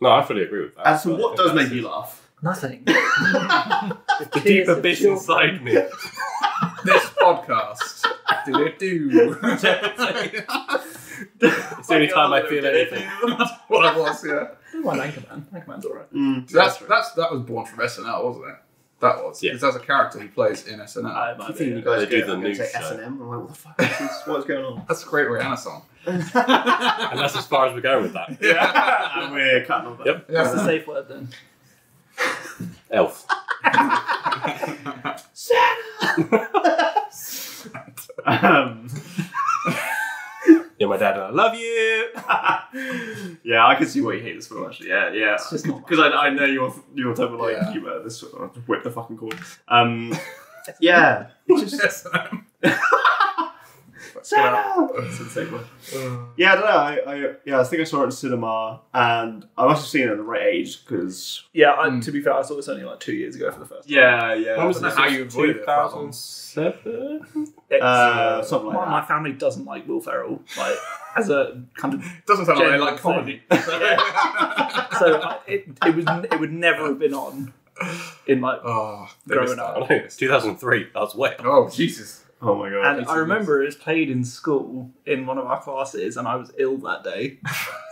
D: No, I fully agree with that.
B: And so what does make you laugh?
A: Nothing.
D: The deeper bit inside me.
C: This podcast. Do.
D: It's the only time I feel anything.
C: What I was, yeah.
A: I like Anchorman. Anchorman's alright.
C: That was born from SNL, wasn't it? That was.
D: Yeah.
C: Because that's a character he plays in SNL.
B: I think you guys
D: They do
B: go,
D: the
B: I'm gonna
D: news
B: say
D: show.
B: S&M. I'm like, what the fuck is this? What's going on?
C: That's a great Rihanna song.
D: And that's as far as we're going with that.
B: Yeah, and we're cutting off that.
D: Yep.
A: What's the safe word then?
D: Elf. You're my dad and I love you.
B: Yeah, I can see why you hate this film actually. Yeah.
A: It's just not
B: Because I know your type of like
C: Yeah.
B: humour. This I'll just whip the fucking cord. Yeah. It's just
C: SNL.
B: It's insane, man. Yeah, I don't know. I think I saw it in cinema, and I must have seen it at the right age because.
A: Yeah, to be fair, I saw this only like 2 years ago for the first time.
B: Yeah.
C: When was
B: That's
C: this? How you avoided it?
D: 2007?
A: It's,
B: something like
A: my
B: that.
A: family doesn't like Will Ferrell, like as a kind of.
C: Doesn't sound like they
A: General
C: like comedy.
A: So it would never have been on in like.
C: Oh,
A: Growing up.
D: I know, it's 2003. I was way up.
C: Oh, Jesus.
B: Oh my god.
A: And I remember it was played in school in one of our classes, and I was ill that day,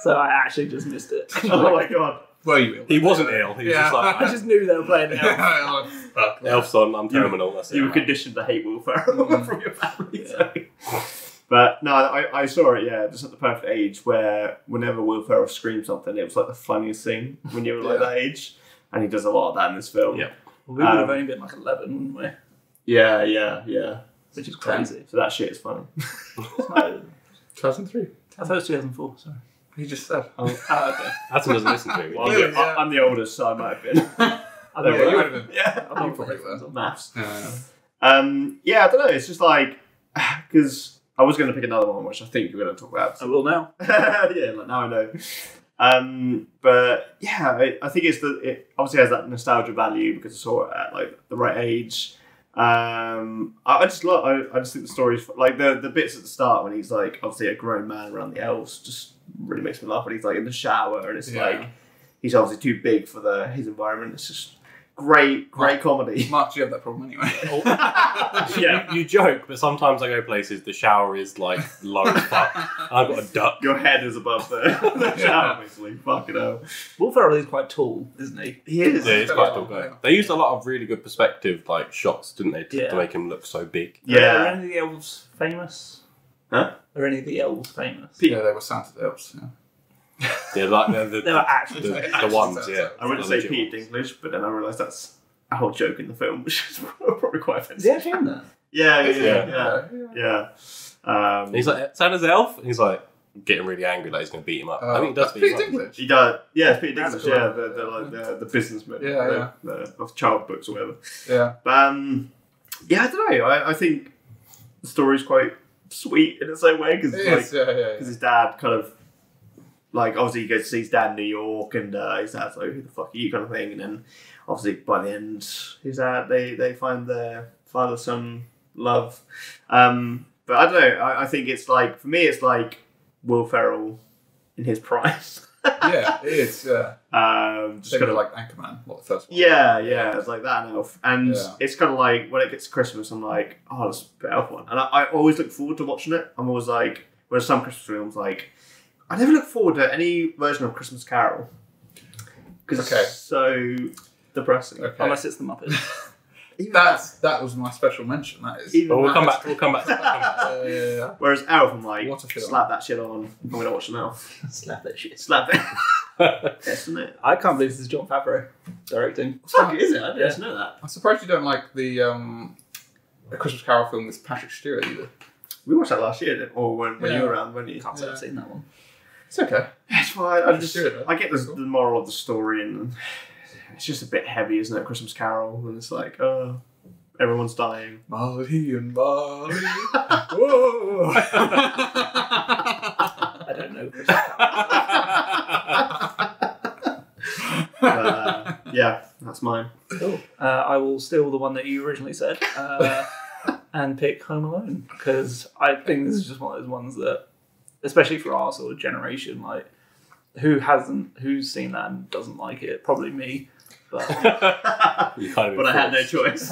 A: so I actually just missed it.
B: Oh my god.
C: Were you ill?
D: He wasn't ill. He was
C: Yeah.
D: just like,
A: I just knew they were playing it.
C: Oh, fuck.
D: Elf's on, I'm terminal. That's it.
B: You were conditioned to hate Will Ferrell from your family. So. But no, I saw it, yeah, just at the perfect age where whenever Will Ferrell screamed something, it was like the funniest thing when you were like that age. And he does a lot of that in this film.
D: Yeah.
A: We would have only been like 11, wouldn't we?
B: Yeah.
A: Which is crazy.
B: So that shit is funny.
A: No,
C: 2003.
A: I thought it was 2004. Sorry.
C: He just said.
A: Oh, okay.
D: Hudson doesn't listen to me.
B: Well,
C: Yeah.
B: I'm the oldest, so I might have been.
A: I
B: don't
A: know
B: know.
C: You
A: you
C: would have been.
B: Yeah.
A: I'm
C: You
A: not
C: probably
A: very
C: were.
B: Maths.
C: Yeah.
B: Yeah, I don't know. It's just like, because I was going to pick another one, which I think you're going to talk about.
A: I will now.
B: Yeah, like now I know. But yeah, I think it obviously has that nostalgia value because I saw it at like the right age. I just think the story's like the bits at the start when he's like obviously a grown man around the elves just really makes me laugh when he's like in the shower and it's like he's obviously too big for his environment. It's just great comedy.
C: Mark, you have that problem anyway.
B: Yeah,
D: you joke, but sometimes I go places the shower is like low as fuck. And I've got a duck.
B: your head is above the shower basically. Fucking hell.
A: Will Ferrell is quite tall, isn't he?
B: He is.
D: Yeah, it's quite tall guy. They used a lot of really good perspective like shots, didn't they,
A: Yeah.
D: to make him look so big.
B: Yeah.
A: Are any of the elves famous?
B: Huh?
A: Are any of the elves famous?
C: Yeah, they were Santa elves. Yeah.
D: Yeah, like the
A: They were actually
D: the ones, yeah.
B: I wouldn't
D: The
B: say
D: legit
B: Pete
D: ones.
B: Dinklage, but then I realised that's a whole joke in the film, which is probably quite
A: Is
B: offensive.
A: he actually in that?
B: Yeah.
D: And he's like, Santa's elf? And he's like, getting really angry that he's going to beat him up. I think he does beat
C: Pete
D: him up.
C: Dinklage.
B: He does. Yeah, it's Peter
A: That's
B: Dinklage.
A: cool.
B: Yeah, the businessman.
C: Yeah,
B: of child books or whatever.
C: Yeah.
B: But yeah, I don't know. I think the story's quite sweet in its own way because
C: It is, yeah.
B: his dad kind of like obviously he goes to see his dad in New York and his dad's like who the fuck are you kind of thing, and then obviously by the end his dad they find their father-son love. But I don't know. I think it's like for me it's like Will Ferrell in his prime.
C: Yeah, it is, yeah.
B: Just
C: Same
B: kind
C: with
B: of
C: like Anchorman, not the first one.
B: yeah, it's like that and Elf. And
C: Yeah.
B: it's kind of like when it gets to Christmas, I'm like, oh, let's put Elf on. And I always look forward to watching it. I'm always like, whereas some Christmas films, like, I never look forward to any version of Christmas Carol because
C: Okay.
B: it's so depressing.
C: Okay.
A: Unless it's the Muppets.
C: That was my special mention, that is.
B: Even
D: But we'll
B: that-
D: come back. We'll come back. To that.
C: Yeah.
B: Whereas Elf, I'm like,
C: What a film.
B: slap that shit on. I'm going to watch an Elf.
A: Slap that shit.
B: Slap it. Yes, isn't it?
A: I can't believe this is Jon Favreau directing.
B: Fuck, is it? I didn't
A: Yeah.
B: know that.
C: I'm surprised you don't like the A Christmas Carol film with Patrick Stewart either.
B: We watched that last year, didn't we? Or when you were around, weren't you?
A: Can't say I've seen that one.
C: It's okay.
B: It's fine. I
C: Just do it,
B: I get the moral of the story, and it's just a bit heavy, isn't it? Christmas Carol, and it's like, oh, everyone's dying.
C: Molly and Molly. Whoa.
A: I don't know.
B: Yeah, that's mine.
A: Cool. I will steal the one that you originally said and pick Home Alone because I think this is just one of those ones that, especially for our sort of generation, like who's seen that and doesn't like it? Probably me. But
D: You kind of
B: But I had no choice.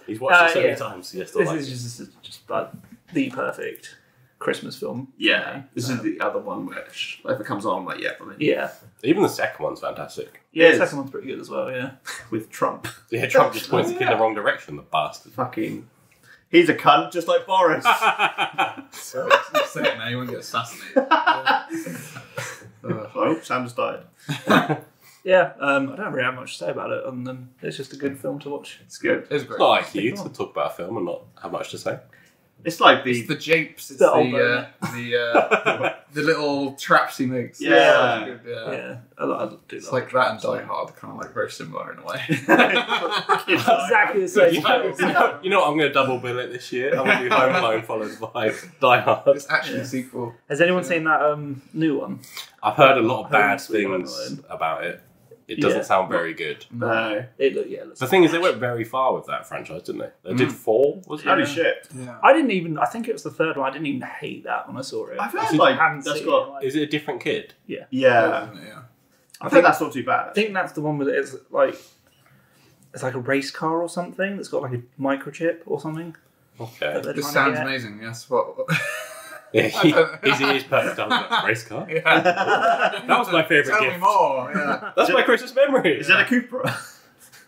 D: He's watched it so many
A: yeah.
D: times. He has to
A: this
D: like
A: is just like the perfect Christmas film.
B: Yeah, this is the other one which, like, if it comes on, I'm like, yeah, I mean,
A: Yeah.
D: Even the second one's fantastic.
A: Yeah,
B: It
A: the
B: is.
A: second one's pretty good as well, yeah.
B: with Trump.
D: Yeah, Trump just points the kid in the wrong direction, the bastard.
B: Fucking, he's a cunt just like Boris.
C: So you say it now, you won't get assassinated.
B: Oh, Sam just died.
A: Yeah, I don't really have much to say about it other than it's just a good film to watch.
B: It's good.
C: It's
D: It's
C: great.
D: not like you to talk about a film and not have much to say.
B: It's like
C: It's
B: the
C: the japes. It's
A: The old man.
C: the little traps he makes.
B: Yeah.
C: It's good, yeah.
A: Yeah, I do
C: It's
A: love
C: like
A: it.
C: that and Die Hard, kind of like very similar in a way.
A: Exactly the same
D: You
A: film.
D: know what? I'm going to double bill it this year. I'm going to do Home Alone followed by Die Hard.
C: It's actually a sequel.
A: Has anyone seen that new one?
D: I've heard a lot of
A: Home
D: bad
A: Sweet Home
D: things
A: Alone.
D: about it. It doesn't
A: Yeah.
D: sound very good.
B: No.
A: It looks
D: The thing is, they went very far with that franchise, didn't they? They did 4, was it?
B: Holy shit.
C: Yeah.
A: I think it was the third one. I didn't even hate that when I saw it.
B: I've
A: I
B: heard like
A: haven't
B: that's
A: seen
B: got.
A: it, like-
D: Is it a different kid?
B: Yeah.
C: Yeah.
B: I think that's not too bad.
A: I think that's the one with it's like a race car or something that's got like a microchip or something.
D: Okay.
A: that they're
C: This
A: trying
C: sounds
A: to get.
C: amazing, yes. What?
D: Yeah, his ears perked up. Race car?
C: Yeah.
D: That was my favourite
C: Tell me
D: gift.
C: more. Yeah.
D: That's my Christmas memory.
B: Is that a Cupra?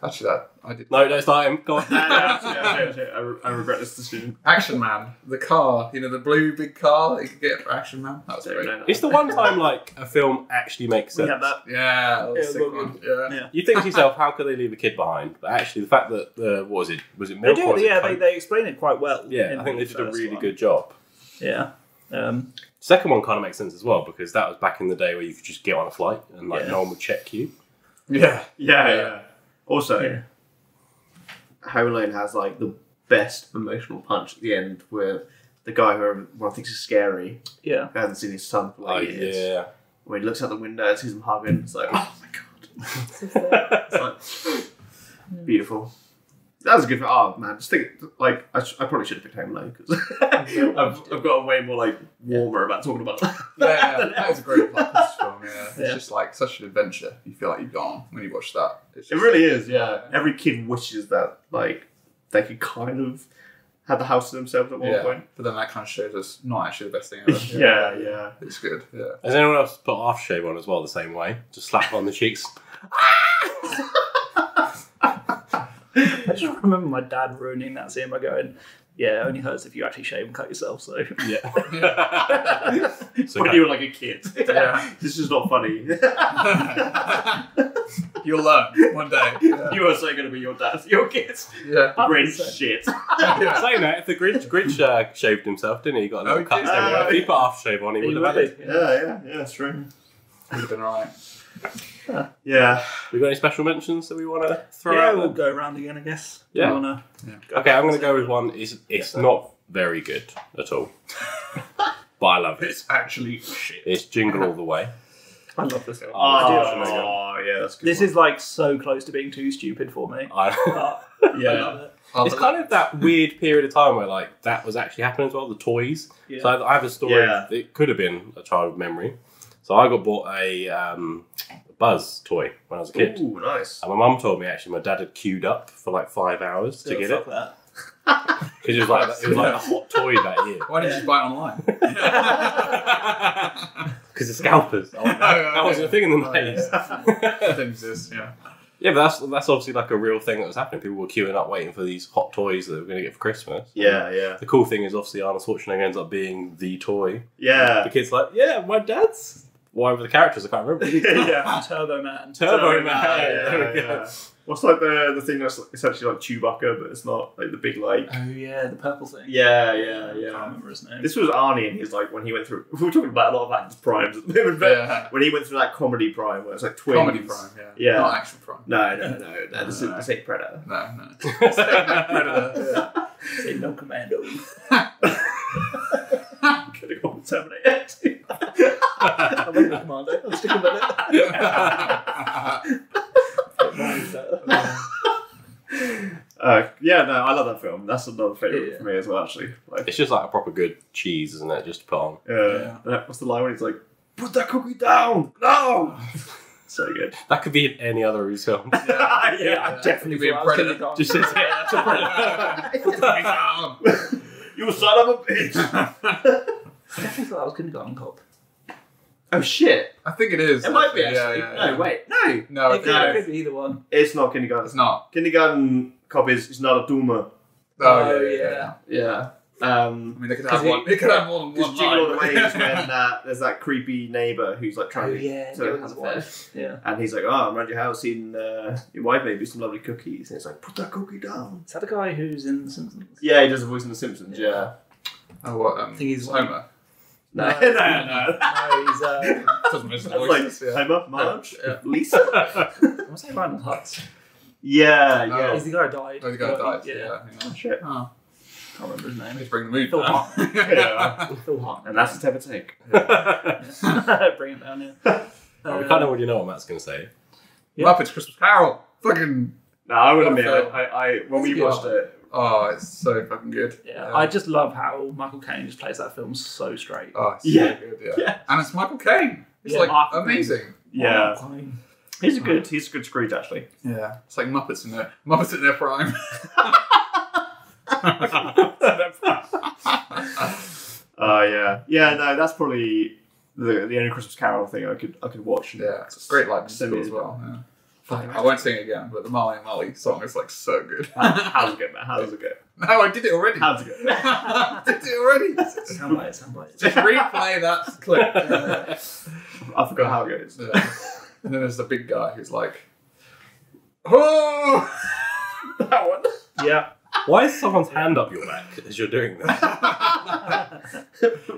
C: Actually, that I did.
D: No, don't start him. Go on.
B: I regret this decision.
C: Action Man, the car, the blue big car that you could get for Action Man. That was
B: Don't
C: great.
B: know that.
D: It's the one time like a film actually makes
A: We
D: sense.
A: had that.
C: Yeah, that was
A: Yeah,
C: a sick
A: well,
C: one. Yeah.
A: Yeah.
D: You think to yourself, how could they leave a kid behind? But actually, the fact that what was it? Was it
A: They
D: milk?
A: do,
D: or was it
A: yeah.
D: Coke?
A: They explain it quite well.
D: Yeah,
A: in
D: I think they
A: the
D: did a
A: first
D: really
A: one.
D: good job.
A: Yeah.
D: Second one kind of makes sense as well because that was back in the day where you could just get on a flight and like
A: Yeah.
D: no one would check you.
C: Yeah.
B: Yeah. Also,
A: Yeah.
B: Home Alone has like the best emotional punch at the end where the guy who everyone thinks is scary
A: Yeah.
B: who hasn't seen his son for
D: Oh
B: like years.
D: yeah,
B: when he looks out the window and sees them hugging. It's like, oh my god. It's like, beautiful. That was a good. Oh man, just think like I probably should have picked Home Alone because I've got a way more like warmer about talking about that.
C: Yeah, that was a great Christmas film. Yeah, it's just like such an adventure. You feel like you've gone when you watch that.
B: It really is. Yeah, every kid wishes that like they could kind of have the house to themselves at one point.
C: But then that kind of shows us not actually the best thing ever.
B: Yeah.
C: It's good. Yeah.
D: Has anyone else put aftershave on as well the same way? Just slap on the cheeks.
A: I just remember my dad ruining that scene by going, "Yeah, it only hurts if you actually shave and cut yourself." So
D: Yeah. So
B: when you were like a kid.
C: Yeah.
B: This is not funny.
C: You'll learn one day. Yeah.
B: You are so going to be your dad, your kids.
C: Yeah.
B: Great shit.
D: saying that, if the Grinch shaved himself, didn't he? He got a little cut everywhere. If he put aftershave on, he would have had it.
B: Yeah, it's true.
C: Would have been alright.
B: Yeah.
D: We got any special mentions that we want to throw
A: yeah,
D: out?
A: we'll go around again, I guess.
D: Yeah.
A: Okay,
D: I'm going to go with one. It's not very good at all, but I love it.
C: It's actually shit.
D: It's Jingle All the Way.
A: I love this film.
B: Yeah, that's good.
A: This is like so close to being too stupid for me. I love it.
D: It's kind of that weird period of time where like that was actually happening as well. The toys.
A: Yeah.
D: So I have a story. It could have been a childhood memory. So I got bought a Buzz toy when I was a kid.
B: Ooh, nice.
D: And my mum told me actually my dad had queued up for like 5 hours to get it.
A: That.
D: Because it was like a hot toy that year.
C: Why didn't you just buy it online?
D: Because of scalpers. That wasn't a thing in the 90s.
C: Didn't exist, yeah.
D: Yeah, but that's obviously like a real thing that was happening. People were queuing up waiting for these hot toys that they were going to get for Christmas.
B: Yeah.
D: The cool thing is obviously Arnold Schwarzenegger ends up being the toy.
B: Yeah.
D: The kid's like, yeah, my dad's... Whatever the characters, I can't remember.
B: Yeah.
A: Turbo Man.
D: Turbo Man.
B: Yeah. What's like the thing that's essentially like Chewbacca, but it's not like the big like.
A: Oh yeah, the purple thing.
B: Yeah.
A: I can't remember his name.
B: This was Arnie, and he's like when he went through. We're talking about a lot of actors' primes at the moment, but when he went through that comedy prime, where it's like twins.
C: Comedy prime, yeah. Not action prime.
B: No. This ain't Predator.
C: No.
B: Predator.
A: This ain't no Commando.
B: Could have gone with Terminator.
A: I like the Commando. I'm sticking with it.
B: Yeah, no, I love that film. That's another favourite for me as well, actually. Like,
D: It's just like a proper good cheese, isn't it? Just to put on.
B: What's the line when he's like, "Put that cookie down! No!" So good.
D: That could be in any other of his films.
B: Yeah,
A: definitely
C: be a Predator.
D: Just says
B: You son of a bitch!
A: I definitely thought I was Kindergarten Cop.
B: Oh shit!
C: I think it is.
B: It might be
C: actually.
B: actually. No, wait, no.
C: No,
A: It could be either one.
B: It's not Kindergarten.
C: it's not.
B: Kindergarten Cop is not a Duma.
A: Oh, yeah.
B: Yeah.
C: I mean, they could have one. They could have more than one.
B: Jingle All the Way is when there's that creepy neighbour who's like trying to
A: have
B: has
A: a
B: a
A: wife. Yeah.
B: and he's like, "Oh, I'm around your house eating your wife made me some lovely cookies." And it's like, "Put that cookie down."
A: Is that the guy who's in The Simpsons?
B: Yeah, he does a voice in The Simpsons. Yeah.
C: Oh, what?
A: I think he's
C: Homer.
B: No.
A: No, he's
C: Doesn't miss the
B: That's
C: voices.
B: like
C: Yeah.
B: Homer, Marge,
C: Yeah.
B: Lisa.
A: I'm saying Randall Hutz.
B: Yeah.
A: He's the guy who died.
C: Oh, the guy died.
A: Yeah.
C: Yeah.
B: Shit.
C: Oh.
A: Can't remember his name.
C: Let's bring the mood
A: Phil
C: down.
A: Hart.
B: Yeah.
A: Phil Hart.
B: And that's the Tepid take.
A: Bring it down, yeah.
D: We kind of already know what Matt's going to say.
A: Yeah.
C: Muppets Christmas Carol. Fucking.
B: No, I would admit,
C: Phil.
B: I when we
A: It's
B: watched
A: good.
B: it,
C: Oh, it's so fucking good.
A: Yeah. I just love how Michael Caine just plays that film so straight.
C: Oh, it's
B: Yeah.
C: so good.
B: Yeah.
C: And it's Michael Caine. It's
A: Yeah,
C: like
A: Michael
C: amazing.
B: yeah,
A: Michael Caine.
B: he's a good Scrooge actually.
C: Yeah. It's like Muppets in their prime.
B: Yeah. No, that's probably the only Christmas Carol thing I could watch.
C: Yeah, it's a great like
B: So
C: musical as well. Yeah. I won't sing it again, but the Marley and Molly song is like so good.
B: How's it go, man? How's it go?
C: No, I did it already.
B: How's it go?
C: I did it already.
A: Soundbite.
C: Just replay that clip.
B: I forgot how it goes.
C: Yeah. And then there's the big guy who's like, oh,
B: That one.
A: Yeah.
D: Why is someone's hand up your back as you're doing this?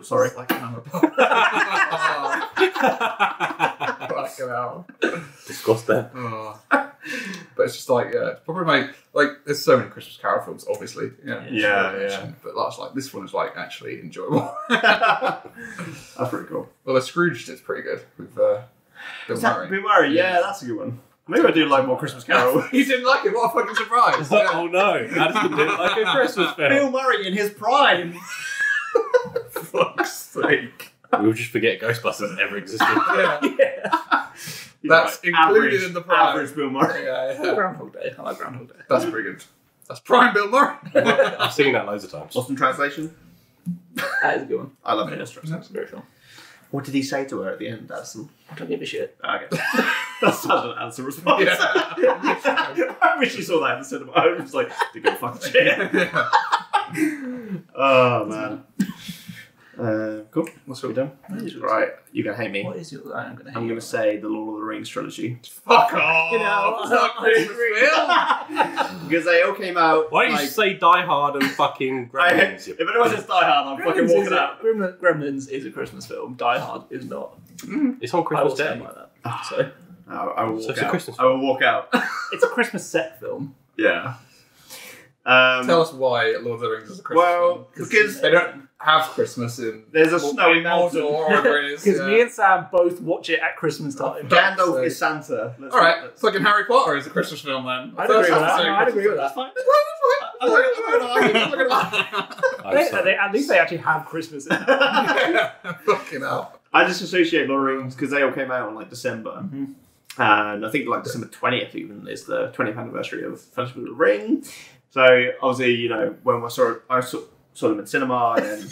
B: Sorry.
C: It's like I'm a Fucking hell.
D: Disgusting.
C: Oh. But it's just like, yeah, it's probably there's so many Christmas Carol films, obviously. Yeah. But that's like, this one is like actually enjoyable.
B: That's pretty cool.
C: Well, the Scrooged is pretty good with Bill Murray.
B: Bill Murray, yeah, that's a good one. Maybe I do like more Christmas Carol.
C: You didn't like it? What a fucking surprise.
D: Oh no, Addison didn't like a Christmas film.
B: Bill Murray in his prime.
C: Fuck's sake.
D: We'll just forget Ghostbusters ever existed.
C: That's included in the prime.
B: Average Bill Murray.
C: Yeah.
A: Groundhog Day. I like Groundhog Day.
C: That's pretty good. That's prime Bill Murray.
D: I've seen that loads of times.
B: Lost in Translation.
A: That is a good one.
B: I love it.
A: That's a great film.
B: What did he say to her at the end, Addison?
A: I don't give a shit.
B: Okay. That's such an answer response.
C: Yeah.
B: I wish you saw that in the cinema. I was just like, to go fucking shit. Oh, man. Cool.
C: What's
B: We
C: up?
B: done? Right, you're going to hate me.
A: What is your? I'm
B: I'm going to say the Lord of the Rings trilogy.
C: Fuck off.
A: You know,
C: It's not Christmas film.
B: Because they all came out.
D: Why don't you just say Die Hard and fucking Gremlins?
B: If anyone says Die Hard, I'm fucking walking out.
A: Gremlins is a Christmas film. Die Hard is not.
D: It's on
A: I will
D: Christmas
A: stand
D: Day.
A: by that. So
B: I will
D: So
B: walk
D: it's a
B: out.
D: Christmas
B: I will walk out.
A: it's a Christmas set film.
B: Yeah.
C: Tell us why Lord of the Rings is a Christmas film.
B: Well, because
C: They don't have Christmas in...
B: there's a snowy
C: Mordor
B: mountain.
C: or whatever it is.
A: Because me and Sam both watch it at Christmas time.
B: Gandalf is Santa.
C: Alright, fucking Harry Potter is a Christmas film then.
A: I'd agree with that.
C: First
A: I'd agree with that. At least they actually have Christmas in it.
C: Fucking hell.
B: I just associate Lord of the Rings because they all came out in like December. And I think like December 20th even is the 20th anniversary of Fellowship of the Ring. So obviously, you know, when I saw them in cinema and then...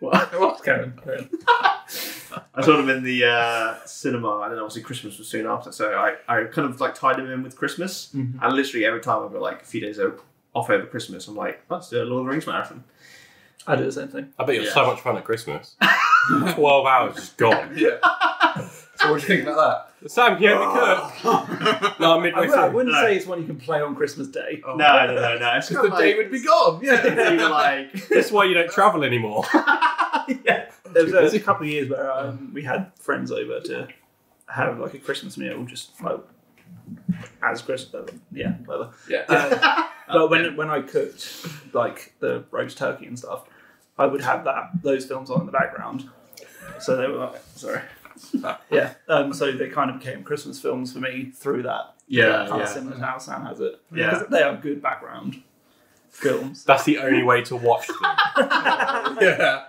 B: What?
A: What's Karen?
B: I saw them in the cinema, and then obviously Christmas was soon after. So I kind of like tied them in with Christmas, and literally every time I've got like a few days off over Christmas, I'm like, let's do a Lord of the Rings marathon.
A: I do the same thing.
D: I bet you're so much fun at Christmas. 12 hours just gone.
C: Yeah. So what do you think about
D: Sam, can you help me cook? No, I'm midway
A: I
D: through.
A: wouldn't say it's one you can play on Christmas Day.
C: that?
B: No. It's
C: Because the day would be gone. Yeah.
B: You're like,
D: That's why you don't travel anymore.
A: Yeah. There was a couple of years where we had friends over to have like a Christmas meal, just like as Christmas. Yeah, whatever.
C: Yeah.
A: But when I cooked like the roast turkey and stuff, I would have those films on in the background. So they were like, sorry. Yeah. So they kind of became Christmas films for me through that. Kind of similar to how Sam has it.
B: Yeah.
A: Because they are good background films.
D: That's the only way to watch them.
C: Yeah.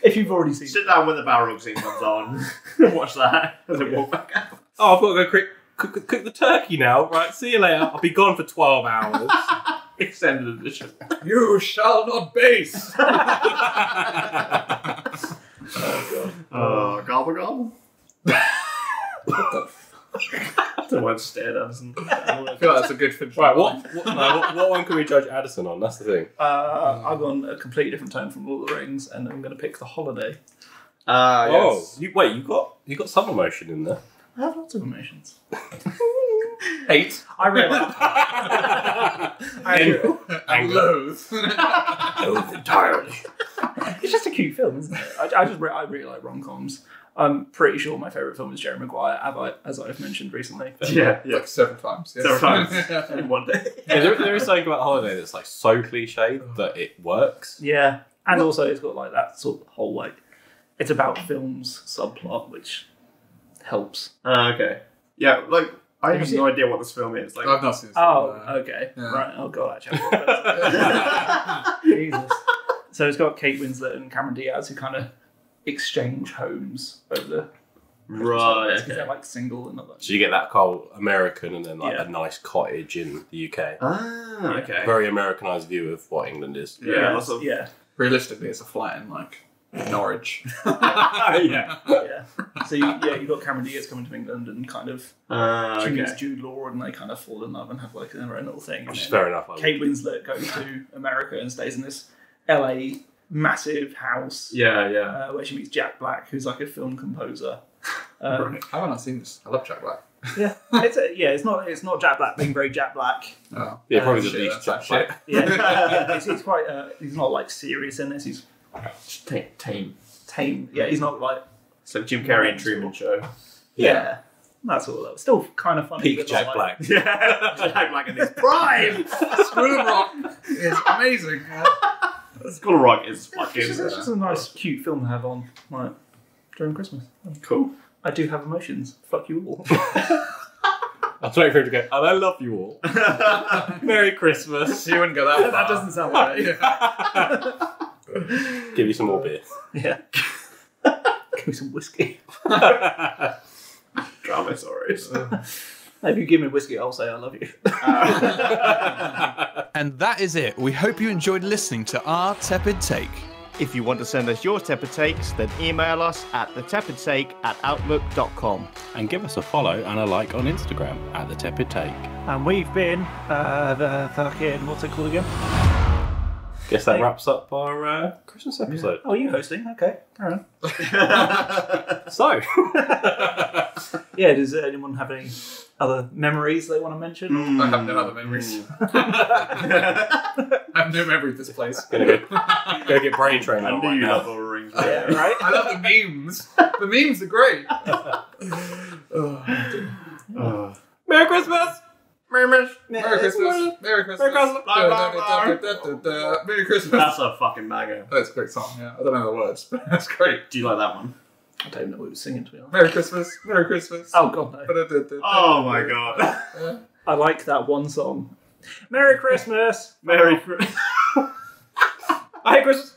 A: If you've already seen
B: sit down when the Balrog scene comes on, and watch that, and then walk back out.
D: Oh, I've got to go cook the turkey now. Right, see you later. I'll be gone for 12 hours.
B: Extended edition.
C: You shall not base.
B: Gobble gobble. The one stared at us.
C: I feel like that's a good finish.
D: Right, what one can we judge Addison on? That's the thing.
A: I've gone a completely different tone from Lord of the Rings, and I'm going to pick The Holiday.
B: Yes.
D: You got some emotion in there.
A: I have lots of emotions.
C: 8.
A: I realise.
C: And loathe.
D: Loathe entirely.
A: It's just a cute film, isn't it? I really like rom-coms. I'm pretty sure my favourite film is Jerry Maguire, as I've mentioned recently.
B: Yeah.
C: Like 7 times. Yes.
B: Several times in one day.
D: Yeah, there is something about Holiday that's like so cliched that it works.
A: Yeah, and also it's got like that sort of whole like it's about films subplot, which helps.
B: Okay. Yeah, like I
A: Have
B: have
A: you
B: no idea what this film is. Like,
C: I've not seen this.
A: Okay,
C: Yeah.
A: right. Oh god, actually, Jesus. So it's got Kate Winslet and Cameron Diaz who kind of exchange homes over the
B: right.
A: because they're like single and all that.
D: So you get that whole American and then like
A: Yeah.
D: a nice cottage in the UK.
B: Ah, okay.
D: Very Americanized view of what England is.
B: Yeah, lots of-
A: yeah.
C: Realistically, it's a flat in like Norwich.
B: yeah.
A: Yeah. So you've got Cameron Diaz coming to England and kind of she meets
B: Okay.
A: Jude Law and they kind of fall in love and have like their own little thing.
D: Which is
A: And
D: fair enough. I
A: Kate Winslet goes to America and stays in this LA massive house.
B: Yeah.
A: Where she meets Jack Black, who's like a film composer.
C: How have I not seen this? I love Jack Black.
A: Yeah, it's not Jack Black being very Jack Black.
C: Oh.
D: Yeah, probably the
C: Shit,
D: least
C: that's
D: Jack
C: shit.
D: Black.
A: Yeah, he's quite. He's not like serious in this. He's
B: Tame.
A: tame. Yeah, he's not like.
B: So Jim Carrey and Truman Show.
A: Yeah. That's all. That was still kind of funny.
D: Peak
A: but
D: Jack
A: not
D: Black.
B: Yeah, Jack Black in his prime.
C: School of Rock is amazing.
B: School of Rock is
A: It's
B: fucking
A: just a nice, cute film to have on like during Christmas.
B: cool.
A: I do have emotions. Fuck you all.
D: I was waiting for him to go, and I love you all. Merry Christmas.
C: You wouldn't go that far.
A: That doesn't sound right.
D: Give you some more beer.
A: Yeah. Give me some whiskey.
B: Dramosaurus.
A: If you give me whiskey, I'll say I love you.
E: And that is it. We hope you enjoyed listening to our Tepid Take.
B: If you want to send us your tepid takes, then email us at thetepidtake@outlook.com.
D: And give us a follow and a like on Instagram at The Tepid Take.
A: And we've been the fucking, what's it called again?
D: Guess that wraps up our Christmas episode.
A: Oh, you hosting? Okay, carry on.
D: So,
A: Yeah, does anyone have any other memories they want to mention?
C: I have no other memories. I have no memory of this place.
D: go get brain training on right now.
B: Lord of the Rings.
A: Yeah, right?
C: I love the memes. The memes are great.
D: Merry Christmas!
C: Merry Christmas. Merry Christmas.
D: Merry Christmas.
C: Merry Christmas.
B: That's a fucking banger.
C: That's a great song, yeah. I don't know the words, but that's great.
B: Do you like that one?
A: I don't know what he was singing, to be honest.
C: Merry Christmas. Merry Christmas.
A: Oh, God, no.
B: Oh my god.
A: I like that one song. Merry Christmas!
B: Merry Christmas.
D: I hate Christmas.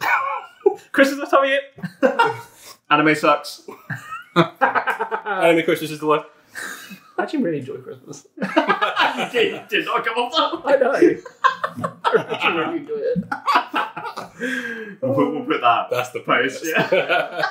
D: Christmas is time of year.
B: Anime sucks.
D: Anime Christmas is the worst.
A: I actually really enjoy Christmas.
B: did not come off that.
A: I know. I actually really enjoy it.
B: We'll put that.
D: That's the
B: post.
D: post.
B: Yeah.